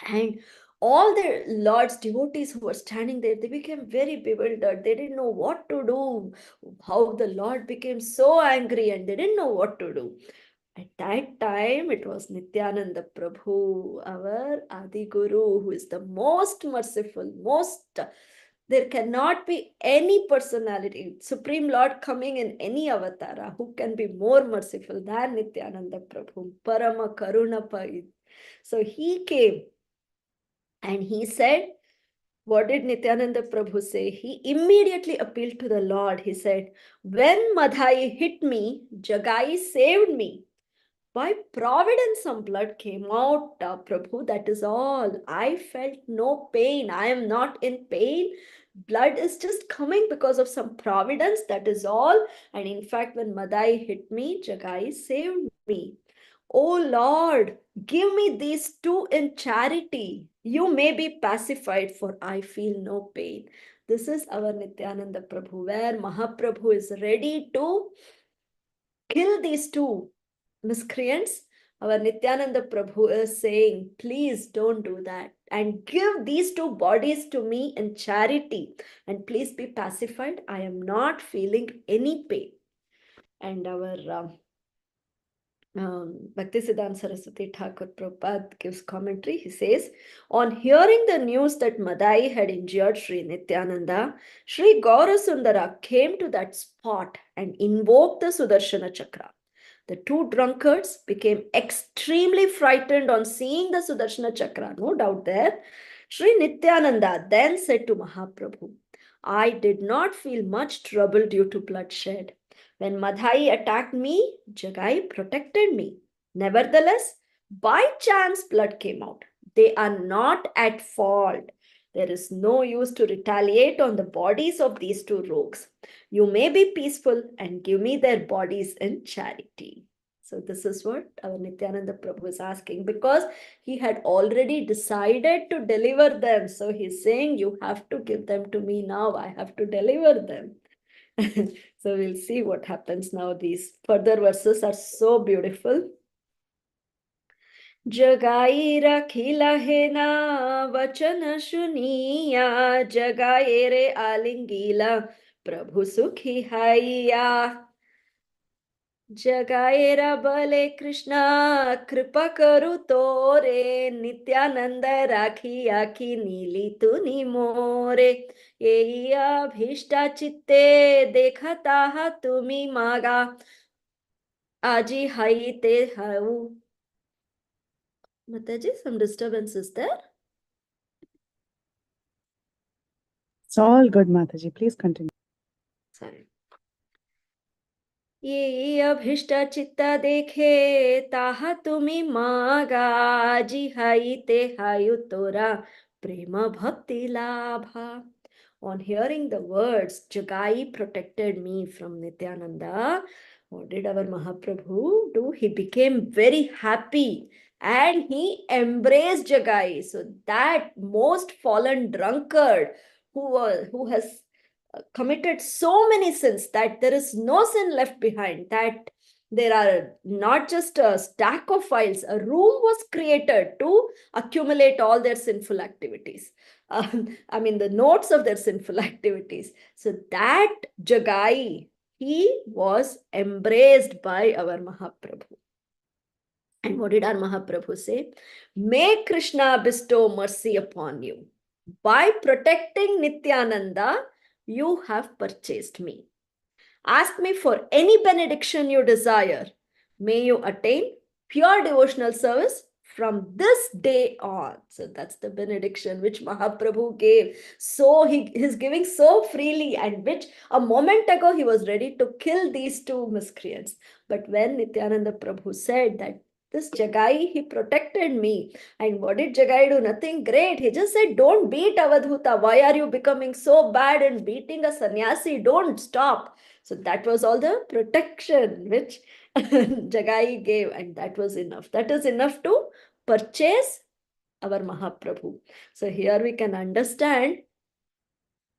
Speaker 4: And all the Lord's devotees who were standing there, they became very bewildered. They didn't know what to do, how the Lord became so angry, and they didn't know what to do. At that time, it was Nityananda Prabhu, our Adi Guru, who is the most merciful, there cannot be any personality, Supreme Lord coming in any avatara, who can be more merciful than Nityananda Prabhu, Parama Karuna Pai. So he came and he said, what did Nityananda Prabhu say? He immediately appealed to the Lord. He said, when Madhai hit me, Jagai saved me. By providence, some blood came out, Prabhu, that is all. I felt no pain. I am not in pain. Blood is just coming because of some providence, that is all. And in fact, when Madai hit me, Jagai saved me. Oh Lord, give me these two in charity. You may be pacified, for I feel no pain. This is our Nityananda Prabhu, where Mahaprabhu is ready to kill these two miscreants. Our Nityananda Prabhu is saying, please don't do that and give these two bodies to me in charity, and please be pacified. I am not feeling any pain. And our Bhaktisiddhanta Saraswati Thakur Prabhupada gives commentary. He says, on hearing the news that Madai had injured Sri Nityananda, Sri Gaurasundara came to that spot and invoked the Sudarshana Chakra. The two drunkards became extremely frightened on seeing the Sudarshana Chakra, no doubt there. Sri Nityananda then said to Mahaprabhu, I did not feel much trouble due to bloodshed. When Madhai attacked me, Jagai protected me. Nevertheless, by chance blood came out. They are not at fault. There is no use to retaliate on the bodies of these two rogues. You may be peaceful and give me their bodies in charity. So this is what our Nityananda Prabhu is asking, because he had already decided to deliver them. So he's saying, you have to give them to me now. I have to deliver them. So we'll see what happens now. These further verses are so beautiful. जगाई रखिला है ना वचन सुनिया, जगाए रे आलिंगीला प्रभु सुखी हैया। जगाए रा बले कृष्णा कृपा करू तोरे, नित्यानंद राखी आखी नीली तुनी मोरे। येई अभिष्टा चित्ते देखता हा तुम्ही मागा, आजी हाई ते हाऊ. Mataji, some disturbance is there?
Speaker 3: It's all good, Mataji. Please continue.
Speaker 4: Sorry. ये अभिष्ट चित्ता देखे ताहा तुम्ही मागा, जी हाई ते हायु तोरा प्रेम भक्ति लाभा. On hearing the words, Jagai protected me from Nityananda, what did our Mahaprabhu do? He became very happy and he embraced Jagai. So that most fallen drunkard who has committed so many sins that there is no sin left behind, that there are not just a stack of files, a room was created to accumulate all their sinful activities. I mean, the notes of their sinful activities. So that Jagai, he was embraced by our Mahaprabhu. And what did our Mahaprabhu say? May Krishna bestow mercy upon you. By protecting Nityananda, you have purchased me. Ask me for any benediction you desire. May you attain pure devotional service from this day on. So that's the benediction which Mahaprabhu gave. So he is giving so freely, and which a moment ago he was ready to kill these two miscreants. But when Nityananda Prabhu said that this Jagai, he protected me. And what did Jagai do? Nothing great. He just said, don't beat Avadhuta. Why are you becoming so bad and beating a sannyasi? Don't stop. So that was all the protection which Jagai gave, and that was enough. That is enough to purchase our Mahaprabhu. So here we can understand,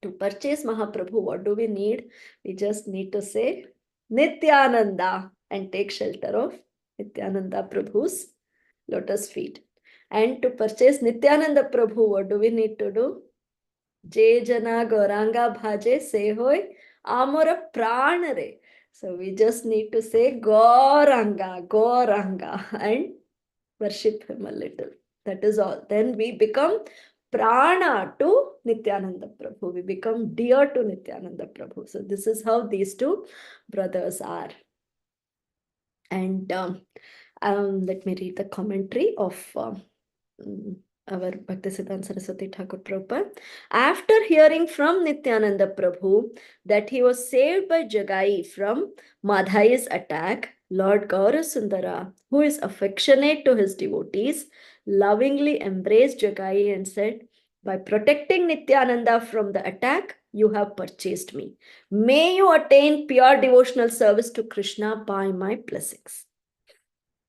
Speaker 4: to purchase Mahaprabhu, what do we need? We just need to say Nityananda and take shelter of Nityananda Prabhu's lotus feet. And to purchase Nityananda Prabhu, what do we need to do? Je jana Gauranga bhaje se hoy amora prana re. So we just need to say Gauranga, Gauranga, and worship him a little. That is all. Then we become prana to Nityananda Prabhu. We become dear to Nityananda Prabhu. So this is how these two brothers are. And let me read the commentary of our Bhaktisiddhanta Saraswati Thakur Prabhupada. After hearing from Nityananda Prabhu that he was saved by Jagai from Madhai's attack, Lord Gaurasundara, who is affectionate to his devotees, lovingly embraced Jagai and said, by protecting Nityananda from the attack, you have purchased me. May you attain pure devotional service to Krishna by my blessings.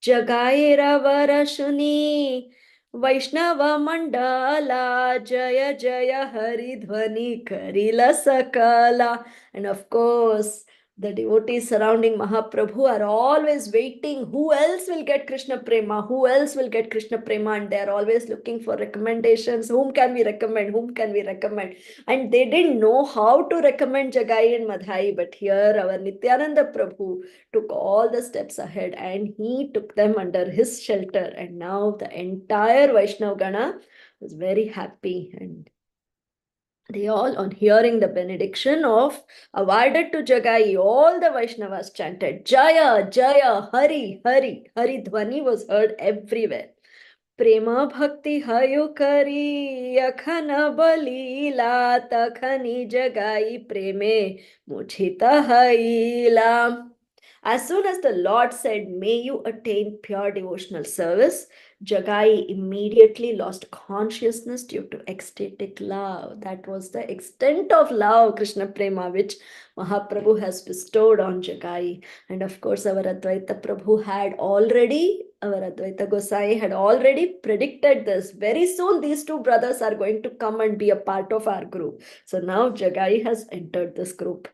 Speaker 4: Jagai Ravara Shuni Vaishnava Mandala, Jaya Jaya Hari Dhvani Karila Sakala. And of course, the devotees surrounding Mahaprabhu are always waiting. Who else will get Krishna Prema? Who else will get Krishna Prema? And they are always looking for recommendations. Whom can we recommend? Whom can we recommend? And they didn't know how to recommend Jagai and Madhai. But here our Nityananda Prabhu took all the steps ahead and he took them under his shelter. And now the entire Vaishnav Gana was very happy, and they all, on hearing the benediction of awarded to Jagai, all the Vaishnavas chanted Jaya, Jaya, Hari, Hari. Hari Dhvani was heard everywhere. Prema Bhakti Hayu Kari Akhana Balila Takhani Jagai Preme Muchita Haila. As soon as the Lord said, may you attain pure devotional service, Jagai immediately lost consciousness due to ecstatic love. That was the extent of love, Krishna Prema, which Mahaprabhu has bestowed on Jagai. And of course, our Advaita Prabhu had already, our Advaita Gosai had already predicted this. Very soon, these two brothers are going to come and be a part of our group. So now Jagai has entered this group.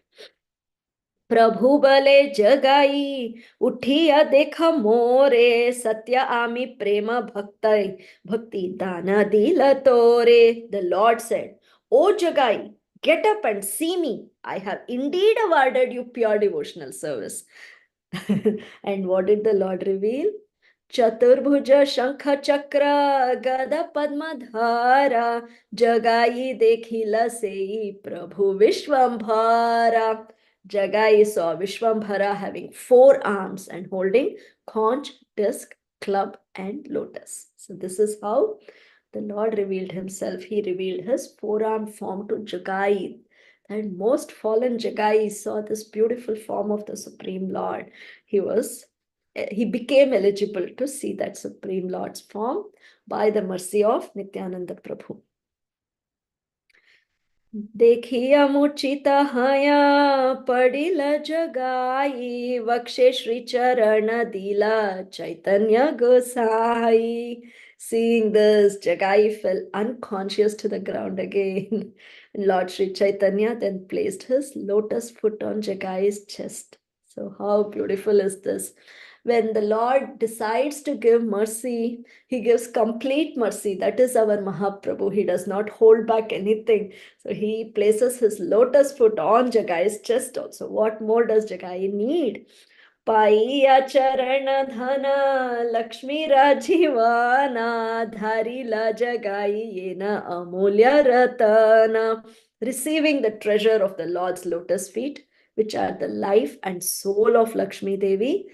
Speaker 4: प्रभु बले जगाई उठिया देखा मोरे सत्य आमी प्रेम भक्ति दाना दिल तोरे. The Lord said, O Jagai, get up and see me. I have indeed awarded you pure devotional service. And what did the Lord reveal? चतुर्भुज शंख चक्र गद पद्म धारा जगाई देखिल सेई प्रभु विश्वंभरा. Jagai saw Vishwambhara having 4 arms and holding conch, disc, club, and lotus. So this is how the Lord revealed himself. He revealed his 4-arm form to Jagai. And most fallen Jagai saw this beautiful form of the Supreme Lord. He became eligible to see that Supreme Lord's form by the mercy of Nityananda Prabhu. देखिया मूर्छित हया पडिल जगाई वक्षे श्री चरण दिला Chaitanya Gosai. Seeing this, Jagai fell unconscious to the ground again. Lord Sri Chaitanya then placed his lotus foot on Jagai's chest. So how beautiful is this? When the Lord decides to give mercy, he gives complete mercy. That is our Mahaprabhu. He does not hold back anything. So he places his lotus foot on Jagai's chest also. What more does Jagai need? Paiya charan dhana Lakshmi Rajivana Dharila Jagai Yena Amulya Ratana. Receiving the treasure of the Lord's lotus feet, which are the life and soul of Lakshmi Devi,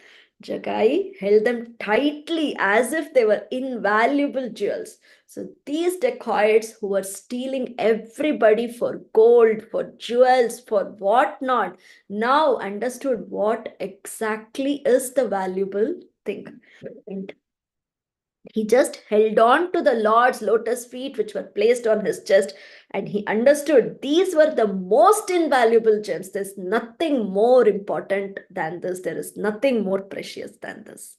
Speaker 4: Jagai held them tightly as if they were invaluable jewels. So these dacoits who were stealing everybody for gold, for jewels, for whatnot, now understood what exactly is the valuable thing. And he just held on to the Lord's lotus feet, which were placed on his chest, and he understood these were the most invaluable gems. There's nothing more important than this. There is nothing more precious than this.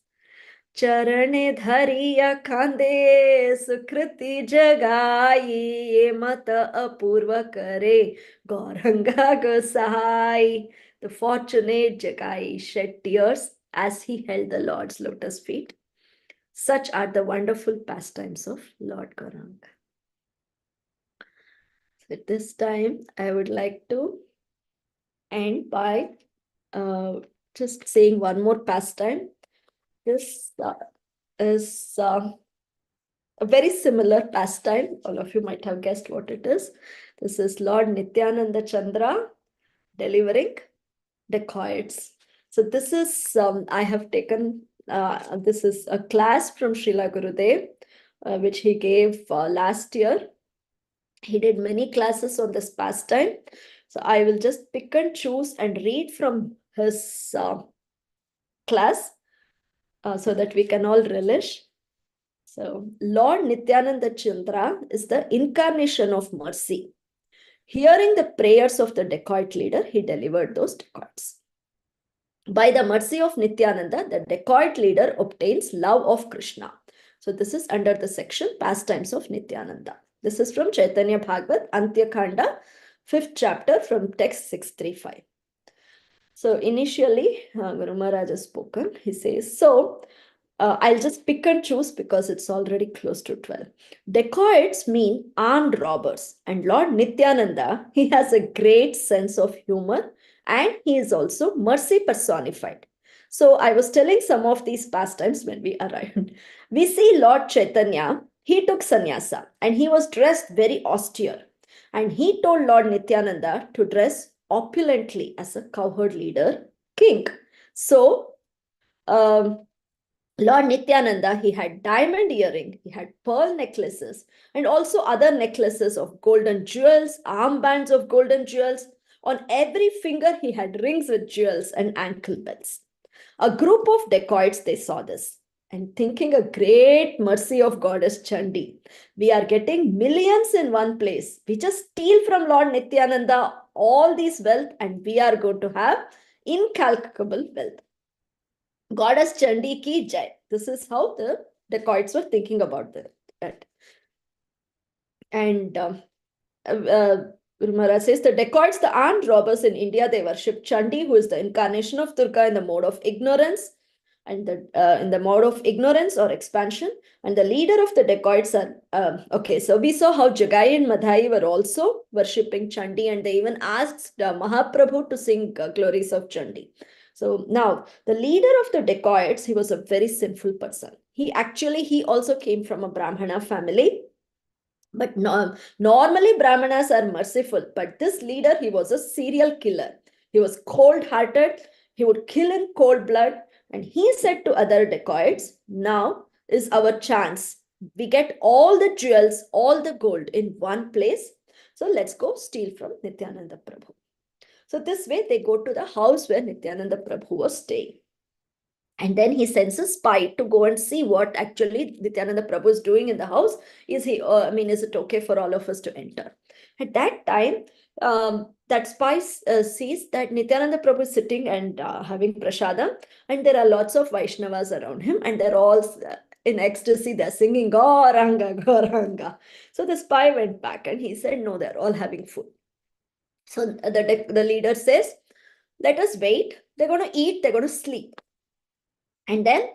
Speaker 4: चरणे धरिया खांदे सुकृति जगाई मत अपूर्व करे गौरंगा गोसाई. The fortunate Jagai shed tears as he held the Lord's lotus feet. Such are the wonderful pastimes of Lord Gauranga. So at this time, I would like to end by just saying one more pastime. This is a very similar pastime. All of you might have guessed what it is. This is Lord Nityananda Chandra delivering dacoits. So this is, I have taken, this is a class from Srila Gurudev, which he gave last year. He did many classes on this pastime. So I will just pick and choose and read from his class so that we can all relish. So Lord Nityananda Chandra is the incarnation of mercy. Hearing the prayers of the dacoit leader, he delivered those dacoits. By the mercy of Nityananda, the dacoit leader obtains love of Krishna. So this is under the section Pastimes of Nityananda. This is from Caitanya Bhagavata Madhya khanda, 5th chapter from text 635. So initially, Guru Maharaj has spoken. He says, I'll just pick and choose because it's already close to 12. Dacoits mean armed robbers. And Lord Nityananda, he has a great sense of humor and he is also mercy personified. So I was telling some of these pastimes when we arrived. We see Lord Chaitanya, he took sannyasa and he was dressed very austere. And he told Lord Nityananda to dress opulently as a cowherd leader king. So, Lord Nityananda, he had diamond earring, he had pearl necklaces, and also other necklaces of golden jewels, armbands of golden jewels. On every finger, he had rings with jewels and ankle bells. A group of dacoits, they saw this, and thinking a great mercy of Goddess Chandi, we are getting millions in one place. We just steal from Lord Nityananda all these wealth, and we are going to have incalculable wealth. Goddess Chandi ki jai. This is how the dacoits were thinking about that. And Guru Maharaj says the dacoits, the armed robbers in India, they worship Chandi, who is the incarnation of Durga in the mode of ignorance, and in the mode of ignorance or expansion. And the leader of the dacoits are okay. So we saw how Jagai and Madhai were also worshipping Chandi, and they even asked Mahaprabhu to sing glories of Chandi. So now the leader of the dacoits, he was a very sinful person. He also came from a Brahmana family. But normally Brahmanas are merciful, but this leader, he was a serial killer. He was cold-hearted. He would kill in cold blood. And he said to other dacoits, now is our chance. We get all the jewels, all the gold in one place. So let's go steal from Nityananda Prabhu. So this way they go to the house where Nityananda Prabhu was staying. And then he sends a spy to go and see what actually Nityananda Prabhu is doing in the house. Is it okay for all of us to enter? At that time, that spy sees that Nityananda Prabhu is sitting and having prasadam, and there are lots of Vaishnavas around him, and they're all in ecstasy. They're singing Gauranga, Gauranga. So the spy went back and he said, no, they're all having food. So the leader says, let us wait. They're going to eat, they're going to sleep. And then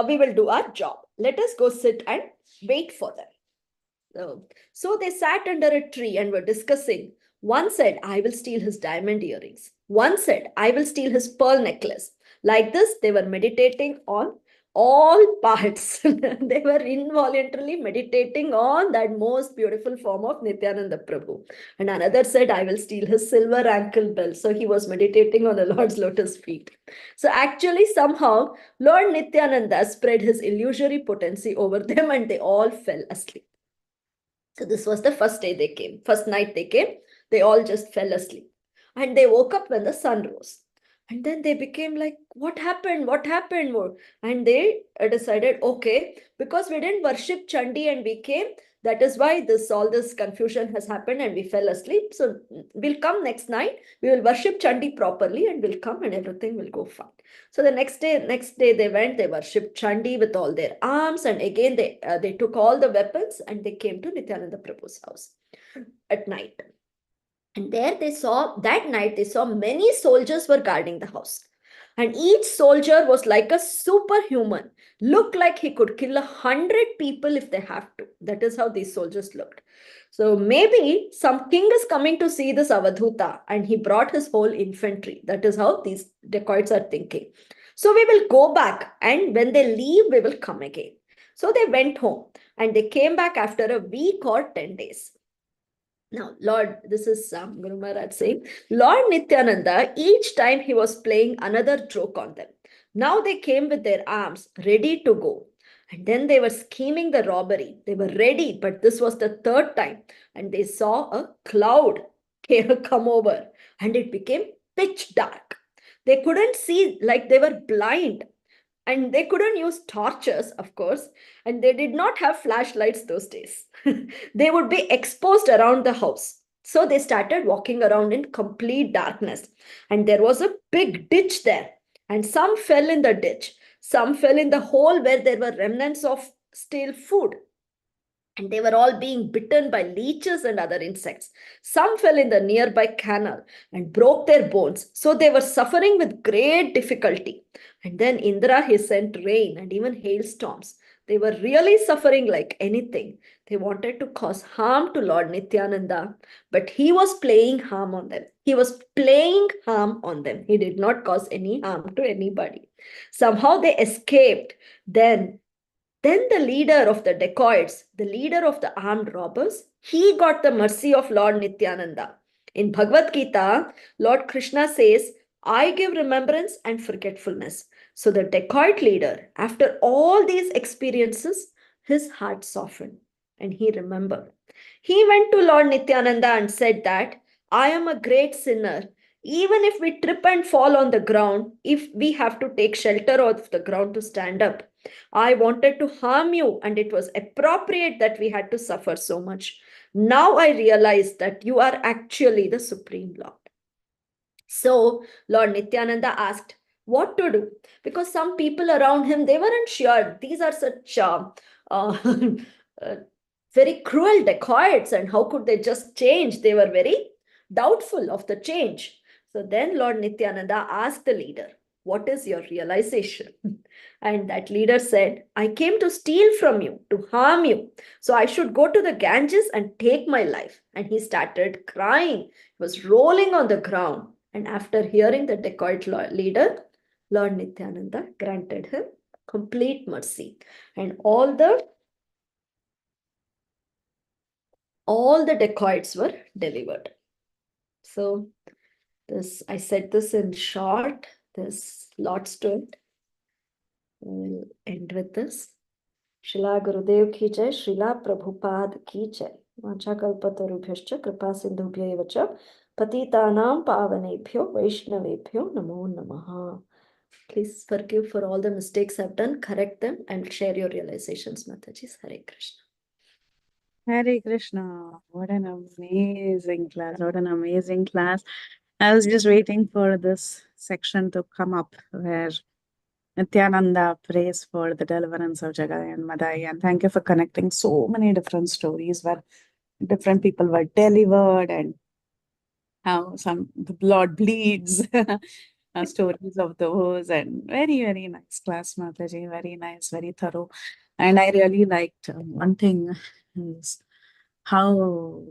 Speaker 4: we will do our job. Let us go sit and wait for them. So they sat under a tree and were discussing. One said, I will steal his diamond earrings. One said, I will steal his pearl necklace. Like this, they were meditating on all parts. They were involuntarily meditating on that most beautiful form of Nityananda Prabhu. And another said, I will steal his silver ankle bell. So he was meditating on the Lord's lotus feet. So actually, somehow, Lord Nityananda spread his illusory potency over them and they all fell asleep. So this was the first day they came. First night they came, they all just fell asleep. And they woke up when the sun rose. And then they became like, what happened? What happened? And they decided, okay, because we didn't worship Chandi and we came, that is why all this confusion has happened and we fell asleep. So we'll come next night. We will worship Chandi properly and we'll come and everything will go fine. So the next day they went, they worshipped Chandi with all their arms. And again, they took all the weapons and they came to Nityananda Prabhu's house at night. And there that night they saw many soldiers were guarding the house. And each soldier was like a superhuman, looked like he could kill 100 people if they have to. That is how these soldiers looked. So maybe some king is coming to see this Avadhuta and he brought his whole infantry. That is how these dacoits are thinking. So we will go back, and when they leave, we will come again. So they went home and they came back after a week or 10 days. Now, this is Guru Maharaj saying, Lord Nityananda, each time he was playing another joke on them. Now they came with their arms ready to go. And then they were scheming the robbery. They were ready, but this was the third time. And they saw a cloud come over and it became pitch dark. They couldn't see, like they were blind. And they couldn't use torches, of course, and they did not have flashlights those days. They would be exposed around the house. So they started walking around in complete darkness. And there was a big ditch there. And some fell in the ditch. Some fell in the hole where there were remnants of stale food. And they were all being bitten by leeches and other insects. Some fell in the nearby canal and broke their bones. So they were suffering with great difficulty. And then Indra, he sent rain and even hailstorms. They were really suffering like anything. They wanted to cause harm to Lord Nityananda, but he was playing harm on them. He was playing harm on them. He did not cause any harm to anybody. Somehow they escaped. Then the leader of the dacoits, the leader of the armed robbers, he got the mercy of Lord Nityananda. In Bhagavad Gita, Lord Krishna says, I give remembrance and forgetfulness. So the dacoit leader, after all these experiences, his heart softened and he remembered. He went to Lord Nityananda and said that, I am a great sinner. Even if we trip and fall on the ground, if we have to take shelter of the ground to stand up, I wanted to harm you, and it was appropriate that we had to suffer so much. Now I realize that you are actually the Supreme Lord. So Lord Nityananda asked what to do, because some people around him, they weren't sure. These are such very cruel dacoits, and how could they just change? They were very doubtful of the change. So then Lord Nityananda asked the leader, what is your realization? And that leader said, I came to steal from you, to harm you. So I should go to the Ganges and take my life. And he started crying. He was rolling on the ground. And after hearing the dacoit leader, Lord Nityananda granted him complete mercy. And all the dacoits were delivered. So this, I said this in short. There's lots to it. We'll end with this. Srila Gurudev ki jai, Srila Prabhupada ki jai. Vanchakalpatarubhyascha kripa sindhubhya eva cha patitanam pavanebhyo vaishnavebhyo namo namaha. Please forgive for all the mistakes I've done, correct them, and share your realizations, Mataji. Hare Krishna.
Speaker 3: Hare Krishna. What an amazing class. What an amazing class. I was just waiting for this section to come up where Nityananda prays for the deliverance of Jagai and Madai. And thank you for connecting so many different stories where different people were delivered and how the blood bleeds. Stories of those, and very, very nice class, Mataji. Very nice, very thorough. And I really liked one thing is how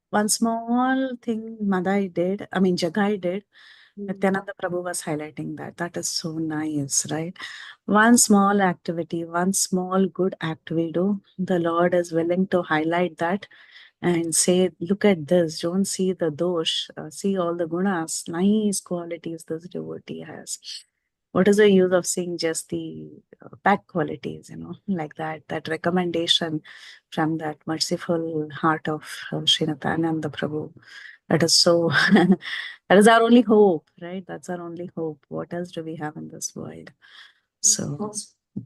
Speaker 3: one small thing Jagai did, Nityananda Prabhu was highlighting that. That is so nice, right? One small activity, one small good act we do, the Lord is willing to highlight that and say, look at this, don't see the dosh, see all the gunas, nice qualities this devotee has. What is the use of seeing just the bad qualities, like that recommendation from that merciful heart of Sri Nityananda Prabhu. That is so, that is our only hope, right? That's our only hope. What else do we have in this world? So,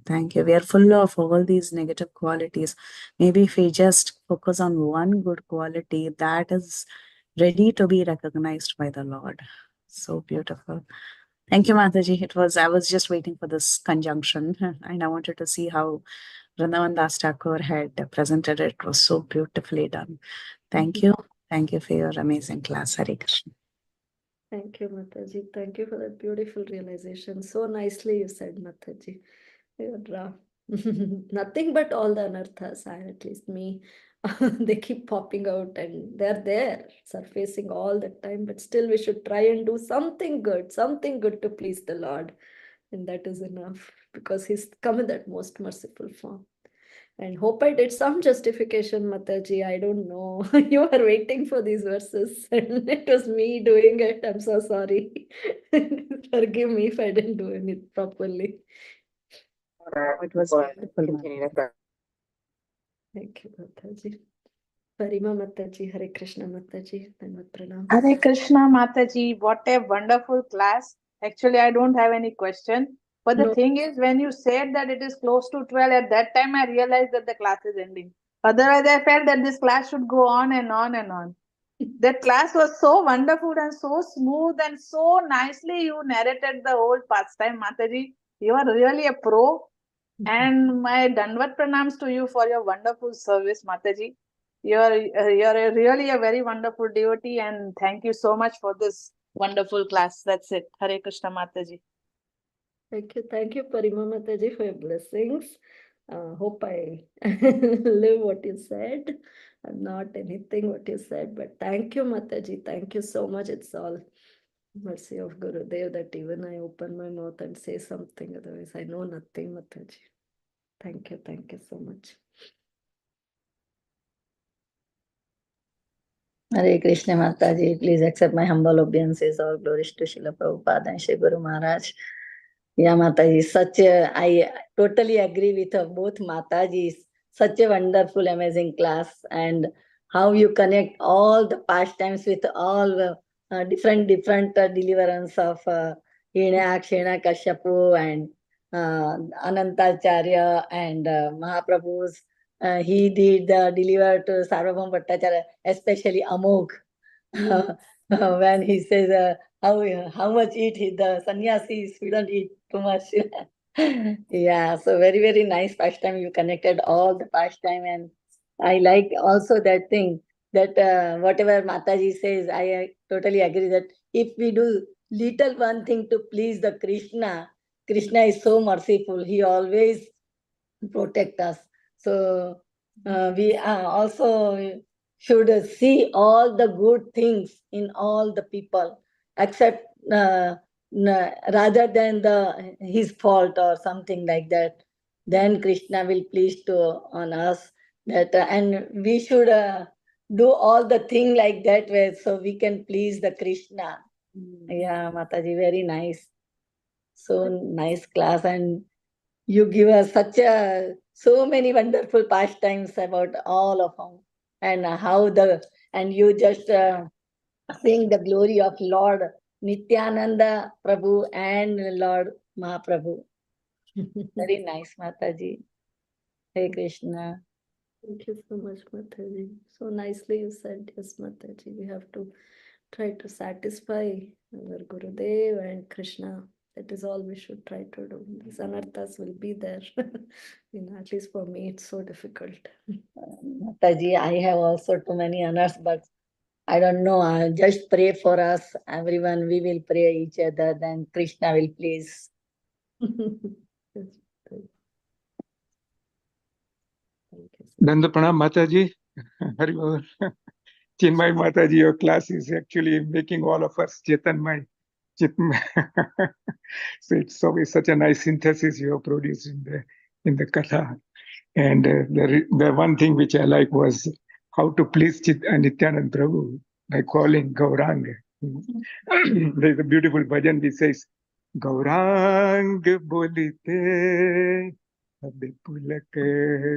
Speaker 3: thank you. We are full of all these negative qualities. Maybe if we just focus on one good quality, that is ready to be recognized by the Lord. So beautiful. Thank you, Mataji. I was just waiting for this conjunction and I wanted to see how Vrindavan Das Thakur had presented it. It was so beautifully done. Thank you. Thank you for your amazing class. Hare Krishna.
Speaker 4: Thank you, Mataji. Thank you for that beautiful realization. So nicely you said, Mataji. You're nothing but all the anarthas, at least me. They keep popping out and they're there, surfacing all the time. But still, we should try and do something good to please the Lord. And that is enough because He's come in that most merciful form. And hope I did some justification, Mataji. I don't know. You are waiting for these verses, and it was me doing it. I'm so sorry. Forgive me if I didn't do it properly.
Speaker 3: It was beautiful.
Speaker 4: Thank you, Mataji. Parima Mataji, Hare Krishna Mataji, Dandavat Pranam.
Speaker 5: Hare Krishna Mataji, what a wonderful class. Actually, I don't have any question. But the
Speaker 4: No.
Speaker 5: thing is, when you said that it is close to 12, at that time I realized that the class is ending. Otherwise, I felt that this class should go on and on and on. That class was so wonderful and so smooth and so nicely you narrated the whole pastime, Mataji. You are really a pro. And my Dandavat Pranams to you for your wonderful service, Mataji. You're really a very wonderful devotee, and thank you so much for this wonderful class. That's it. Hare Krishna, Mataji.
Speaker 4: Thank you, Parima Mataji, for your blessings. Hope I live what you said, and not anything what you said. But thank you, Mataji. Thank you so much. It's all mercy of Gurudev that even I open my mouth and say something. Otherwise, I know nothing, Mataji. Thank you so much.
Speaker 2: Hare Krishna Mataji, please accept my humble obeisances. All glories to Srila Prabhupada and Shri Guru Maharaj. Yeah, Mataji, I totally agree with both Matajis. Such a wonderful, amazing class, and how you connect all the pastimes with all different deliverance of Kshena Kashapu and Anantacharya and Mahaprabhu's. He did deliver to Sarvabhauma Bhattacharya, especially Amogh. When he says how much the sannyasis we don't eat too much. Yeah, so very, very nice pastime. You connected all the pastime, and I like also that thing. that whatever Mataji says, I totally agree that if we do little one thing to please the Krishna, Krishna is so merciful. He always protect us. So we also should see all the good things in all the people, except rather than his fault or something like that. Then Krishna will please to on us that, and we should do all the thing like that way so we can please the Krishna. Yeah, Mataji, very nice. So nice class, and you give us such so many wonderful pastimes about all of them, and and you just sing the glory of Lord Nityananda Prabhu and Lord Mahaprabhu. Very nice, Mataji. Hey Krishna.
Speaker 4: Thank you so much, Mataji. So nicely you said, yes, Mataji. We have to try to satisfy our Gurudev and Krishna. That is all we should try to do. These anarthas will be there. At least for me, it's so difficult.
Speaker 2: Mataji, I have also too many honors, but I don't know. Just pray for us, everyone. We will pray each other. Then Krishna will please.
Speaker 4: Yes, thank you.
Speaker 6: Danda Pranam Mataji. Hari Bol. Chinmay Mataji, your class is actually making all of us Chetanmay. So it's always such a nice synthesis you have produced in the katha. And the one thing which I like was how to please Nityanand Prabhu by calling Gaurang. There's a beautiful bhajan which says, Gaurang bolite abhi pulak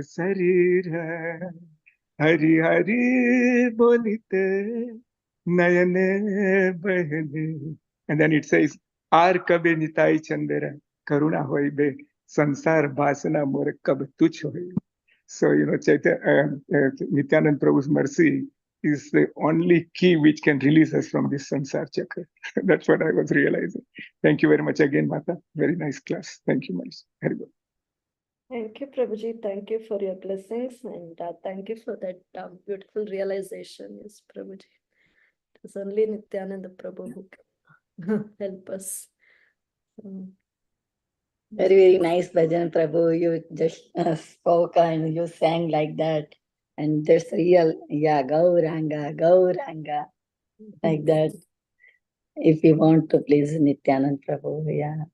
Speaker 6: sarir hai. Hari Hari bolite nayane bahne. And then it says, Ar kabe nitai chandera karuna hoibe sansar vasana mor kab tuch hoibe. So, Nityanand Prabhu's mercy is the only key which can release us from this sansar chakra. That's what I was realizing. Thank you very much again, Mata. Very nice class. Thank you, Manish. Very good.
Speaker 4: Thank you, Prabhuji. Thank you for your blessings, and thank you for that beautiful realization. Yes, Prabhuji. It is only Nityananda Prabhu who can help us.
Speaker 2: Very, very nice bhajan, Prabhu. You just spoke and you sang like that. And there's real, yeah, Gauranga, Gauranga, like that. If you want to please Nityanand Prabhu, yeah.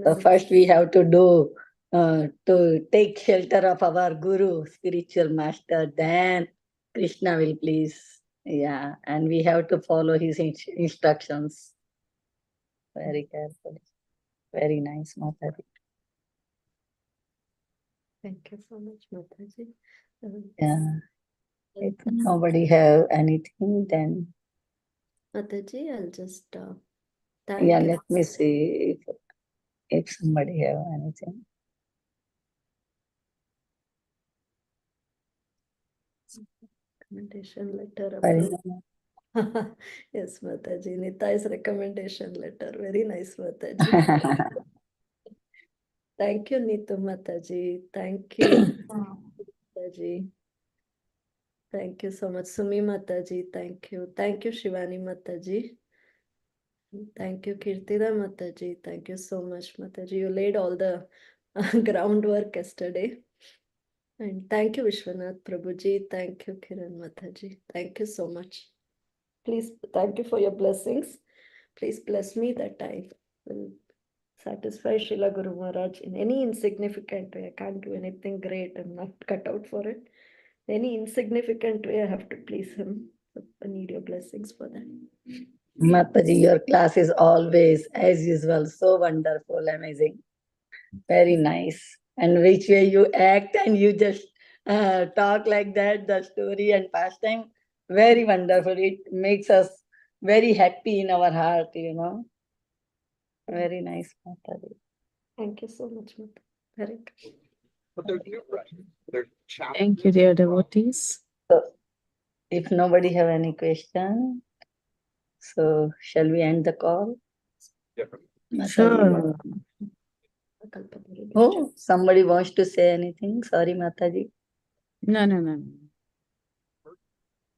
Speaker 2: So first we have to do, to take shelter of our Guru, spiritual master, then Krishna will please. Yeah, and we have to follow his instructions very carefully. Very nice, Mataji.
Speaker 4: Thank you so much, Mataji.
Speaker 2: Yeah. If nobody have anything, then
Speaker 4: Mataji, I'll just
Speaker 2: yeah, let me see if somebody have anything.
Speaker 4: Recommendation letter.
Speaker 2: Very
Speaker 4: Yes, Mataji. Nitai's recommendation letter. Very nice, Mataji. Thank you, Neetu Mataji. Thank you, Mataji. Thank you so much, Sumi Mataji. Thank you. Thank you, Shivani Mataji. Thank you, Kirtida Mataji. Thank you so much, Mataji. You laid all the groundwork yesterday. And thank you, Vishwanath Prabhuji. Thank you, Kiran Mataji. Thank you so much. Please, thank you for your blessings. Please bless me that I will satisfy Srila Guru Maharaj in any insignificant way. I can't do anything great. I'm not cut out for it. Any insignificant way, I have to please him. So I need your blessings for that.
Speaker 2: Mataji, your class is always, as usual, so wonderful, amazing. Very nice. And which way you act and you just talk like that, the story and pastime, very wonderful. It makes us very happy in our heart, Very nice, Mataji.
Speaker 4: Thank you so much, Mata. Hare Krishna.
Speaker 3: Thank you, dear devotees.
Speaker 2: So, if nobody have any question, so shall we end the call? Mataji.
Speaker 3: Sure.
Speaker 2: Oh, somebody wants to say anything? Sorry, Mataji.
Speaker 3: No.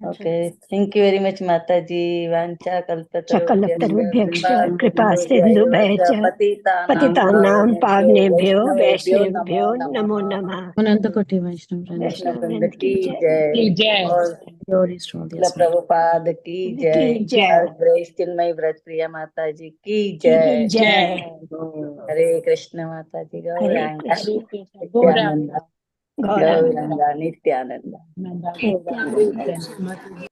Speaker 2: Okay, thank you very much, Mataji. Vancha
Speaker 7: सकलतरुभ्यश्च
Speaker 2: kalpatarubhyascha
Speaker 7: कृपा
Speaker 2: kripa
Speaker 7: सिन्धुभ्यश्च
Speaker 2: sindhubhyacha
Speaker 7: पतितानां
Speaker 2: paतितानां
Speaker 7: पावनेभ्यो
Speaker 2: namo
Speaker 7: वैष्णवेभ्यो नमो
Speaker 2: namaha.
Speaker 7: नमः।
Speaker 3: Anantakoti Vaishnava Vrinda.
Speaker 7: वैष्णव
Speaker 2: Vaishnavrinda
Speaker 7: वृंद की
Speaker 2: ki
Speaker 7: जय
Speaker 2: jai. और
Speaker 3: Glories to all the
Speaker 2: Shila
Speaker 3: assembled.
Speaker 2: Prabhupada की
Speaker 7: की
Speaker 2: जय।
Speaker 7: जय
Speaker 2: और ग्रेस चिन्मयी व्रजप्रिया माता जी की
Speaker 7: की
Speaker 2: जय।
Speaker 7: जय।
Speaker 2: हरे कृष्ण माता जी
Speaker 7: हरे
Speaker 2: गौरांगा
Speaker 7: कृष्ण
Speaker 2: नित्यानंदा
Speaker 7: गौरांग
Speaker 2: गौरांगा नित्यानंदा।
Speaker 7: नित्यानंद।